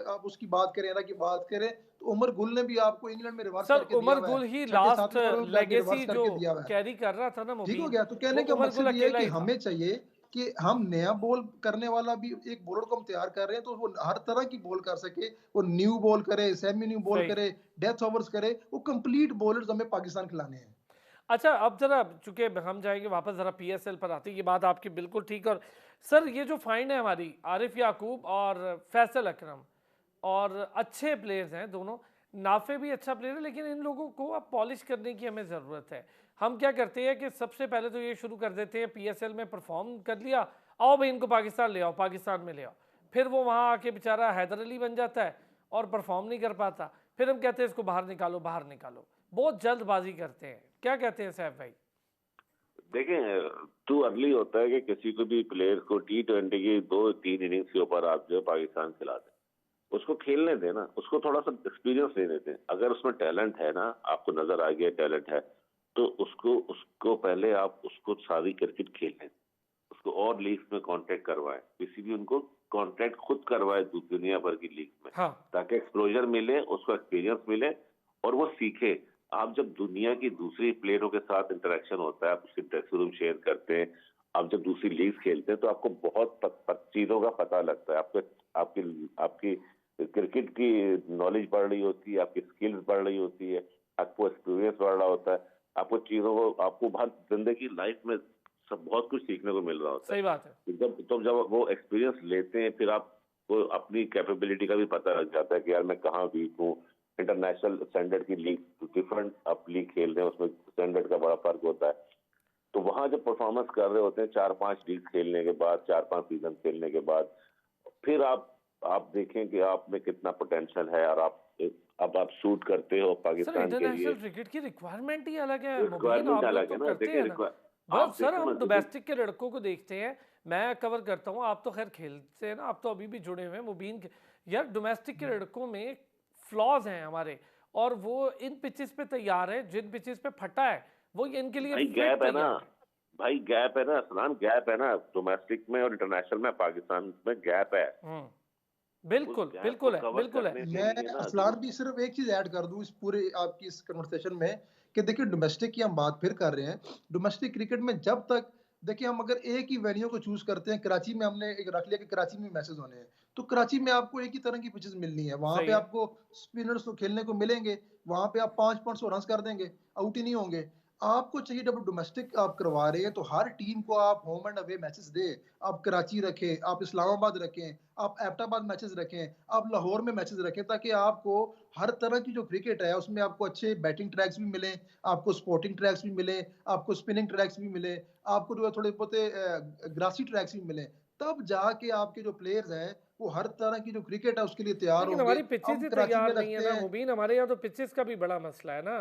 आप उसकी बात करें, एरा की बात करें, तो उमर गुल ने भी आपको इंग्लैंड में रिवर्स करके उमर गुल ही लास्ट लेगेसी जो कैरी कर रहा था ना, ठीक हो गया। तो कहने का मकसद ये है कि हमें चाहिए कि हम नया बॉल करने वाला भी एक बॉलर को हम तैयार कर रहे हैं तो वो हर तरह की बॉल कर सके, वो न्यू बॉल करे, सेमी न्यू बॉल करे, डेथ ओवर्स करे, वो कंप्लीट बॉलर्स हमें पाकिस्तान खिलाने हैं। अच्छा, अब जरा चूंकि हम जाएंगे वापस, जरा PSL पर आती है, ये बात आपकी बिल्कुल ठीक। और सर ये जो फाइंड है हमारी, आरिफ याकूब और फैसल अकरम, और अच्छे प्लेयर्स हैं दोनों, नाफे भी अच्छा प्लेयर है, लेकिन इन लोगों को अब पॉलिश करने की हमें ज़रूरत है। हम क्या करते हैं कि सबसे पहले तो ये शुरू कर देते हैं PSL में परफॉर्म कर लिया, आओ भाई इनको पाकिस्तान ले आओ, पाकिस्तान में ले आओ। फिर वो वहाँ आके बेचारा हैदर अली बन जाता है और परफॉर्म नहीं कर पाता। फिर हम कहते हैं इसको बाहर निकालो, बाहर निकालो। बहुत जल्दबाजी करते हैं। क्या कहते हैं सैफ भाई? देखें, टू अर्ली होता है कि किसी को भी प्लेयर को T20 की 2-3 इनिंग्स के ऊपर आप जो पाकिस्तान खिला दें, उसको खेलने देना, उसको थोड़ा सा एक्सपीरियंस लेने दें। अगर उसमें टैलेंट है ना, आपको नजर आ गया टैलेंट है, तो उसको पहले आप उसको सारी क्रिकेट खेलें, उसको और लीग में कॉन्टेक्ट करवाएं, किसी भी उनको कॉन्टेक्ट खुद करवाए दुनिया भर की लीग में, ताकि एक्सपोजर मिले, उसको एक्सपीरियंस मिले और वो सीखे। आप जब दुनिया की दूसरी प्लेयरों के साथ इंटरेक्शन होता है, आप उसके ड्रेसिंग रूम शेयर करते हैं, आप जब दूसरी लीग खेलते हैं, तो आपको बहुत चीजों का पता लगता है। आपकी क्रिकेट की नॉलेज बढ़ रही होती है, आपकी स्किल्स बढ़ रही होती है, आपको एक्सपीरियंस बढ़ रहा होता है, आपको चीजों को, आपको जिंदगी लाइफ में सब बहुत कुछ सीखने को मिल रहा होता है। सही बात है। जब वो एक्सपीरियंस लेते हैं, फिर आपको अपनी कैपेबिलिटी का भी पता लग जाता है कि यार मैं कहाँ वीक हूँ। इंटरनेशनल स्टैंडर्ड की लीग, डिफरेंट आप लीग खेल रहे हैं, उसमें स्टैंडर्ड का बड़ा फर्क होता है। तो वहां जब परफॉर्मेंस कर रहे होते हैं 4-5 लीग खेलने के बाद, 4-5 सीजन खेलने के बाद, फिर आप देखें कि आप में कितना पोटेंशियल है और अब आप शूट करते हो पाकिस्तान के लिए। इंटरनेशनल क्रिकेट की रिक्वायरमेंट ही अलग है, रिक्वायरमेंट अलग है ना। देखिए बस सर हम डोमेस्टिक के लड़कों को देखते हैं, मैं कवर करता हूँ, आप तो खैर खेलते हैं ना, आप तो अभी भी जुड़े हुए हैं मुबीन के। यार डोमेस्टिक के लड़कों में फ्लॉज हैं हमारे, और वो इन पिचेस पे तैयार है, जिन पिचेस पे फटा है वो इनके लिए भाई गैप है ना, भाई गैप है ना असलान, गैप है ना डोमेस्टिक में और इंटरनेशनल में, पाकिस्तान में गैप है। बिल्कुल बिल्कुल है, बिल्कुल है। मैं असलान भी सिर्फ एक चीज ऐड कर दूं इस पूरे आपकी इस कन्वर्सेशन में कि देखिए डोमेस्टिक की हम बात फिर कर रहे हैं। डोमेस्टिक क्रिकेट में जब तक देखिए हम अगर एक ही वेन्यू को चूज करते हैं, कराची में हमने एक रख लिया कि कराची में मैचेस होने हैं, तो कराची में आपको एक ही तरह की पिचेस मिलनी है, वहां पे आपको स्पिनर्स तो खेलने को मिलेंगे, वहां पे आप 500 रन कर देंगे, आउट ही नहीं होंगे। आपको चाहिए जब डोमेस्टिक आप करवा रहे हैं तो हर टीम को आप होम एंड अवे मैचेस दे। आप कराची रखें, आप इस्लामाबाद रखें, आप एबटाबाद मैचेस रखें, आप लाहौर में मैचेस रखें, ताकि आपको हर तरह की जो क्रिकेट है उसमें आपको अच्छे बैटिंग ट्रैक्स भी मिले, आपको स्पोर्टिंग ट्रैक्स भी मिले, आपको स्पिनिंग ट्रैक्स भी मिले, आपको जो थोड़े बहुत ग्रासी ट्रैक्स भी मिले। तब जाके आपके जो प्लेयर्स हैं वो हर तरह की जो क्रिकेट है उसके लिए तैयार होंगे। हमारी पिचेस ही तैयार नहीं है ना मुबीन, हमारे यहाँ तो पिचेस का भी बड़ा मसला है ना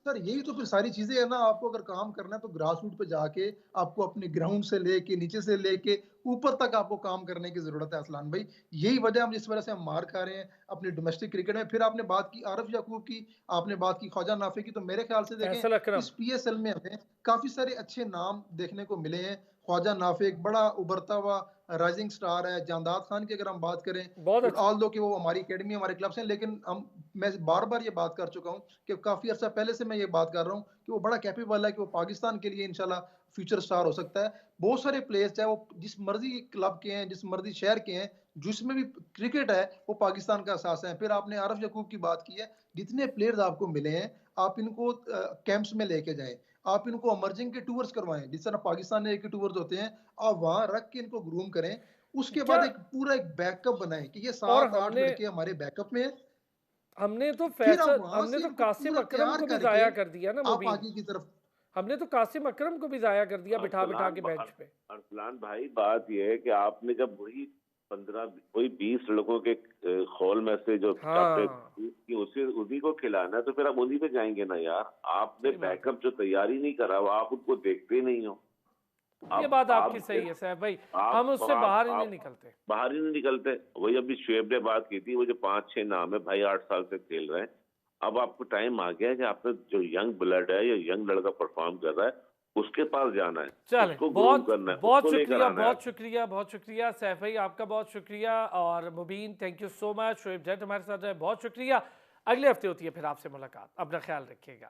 सर। यही तो फिर सारी चीजें है ना, आपको अगर काम करना है तो ग्रास रूट पे जाके आपको अपने ग्राउंड से लेके नीचे से लेके ऊपर तक आपको काम करने की जरूरत है असलान भाई। यही वजह हम जिस वजह से हम मार खा रहे हैं अपनी डोमेस्टिक क्रिकेट में। फिर आपने बात की आरिफ याकूब की, आपने बात की ख्वाजा नाफे की, तो मेरे ख्याल से देखें इस PSL में हमें काफी सारे अच्छे नाम देखने को मिले हैं। ख्वाजा नाफे एक बड़ा उभरता हुआ राइजिंग स्टार है। जानदाद खान की अगर हम बात करें, ऑल दो कि वो हमारी एकेडमी हमारे क्लब्स हैं, लेकिन मैं बार बार ये बात कर चुका हूँ कि काफी अर्सा पहले से मैं ये बात कर रहा हूँ कि वो बड़ा कैपेबल है, कि वो पाकिस्तान के लिए इंशाल्लाह फ्यूचर स्टार हो सकता है। बहुत सारे प्लेयर्स चाहे वो जिस मर्जी क्लब के हैं, जिस मर्जी शहर के हैं, जिसमें भी क्रिकेट है वो पाकिस्तान का एहसास है। फिर आपने आरिफ याकूब की बात की है, जितने प्लेयर्स आपको मिले हैं आप इनको कैंप्स में लेके जाएं, आप इनको इमर्जिंग के टूर्स करवाएं, जिस तरह पाकिस्तान में एक टूर्स होते हैं, आप वहां रख के इनको ग्रूम करें। उसके बाद एक पूरा एक बैकअप बनाएं कि ये 7-8 लड़के हमारे बैकअप में हैं। हमने तो फैसल, हमने तो कासिम अकरम को भी जाया कर दिया ना आप आगे की तरफ। हमने तो कासिम अकरम को भी जाया कर दिया बिठा बिठा के बेंच पे। अरसलान भाई बात ये है कि आपने जब वही 20 लड़कों के खोल में से जो उसी को खिलाना है, तो फिर आप उन्हीं पे जाएंगे ना यार। आपने बैकअप जो तैयारी नहीं करा वो आप उनको देखते ही नहीं हो। ये बात आपकी सही है साहब भाई, हम उससे बाहर ही नहीं निकलते। वही अभी शुएब ने बात की थी, वो जो 5-6 नाम है भाई 8 साल से खेल रहे हैं। अब आपको टाइम आ गया है कि आपने जो यंग ब्लड है या यंग लड़का परफॉर्म कर रहा है उसके पास जाना है, चले बहुत शुक्रिया सैफ भाई, आपका बहुत शुक्रिया। और Mubeen thank you so much, Shoaib Jatt हमारे साथ रहे, बहुत शुक्रिया। अगले हफ्ते होती है फिर आपसे मुलाकात, अपना ख्याल रखिएगा।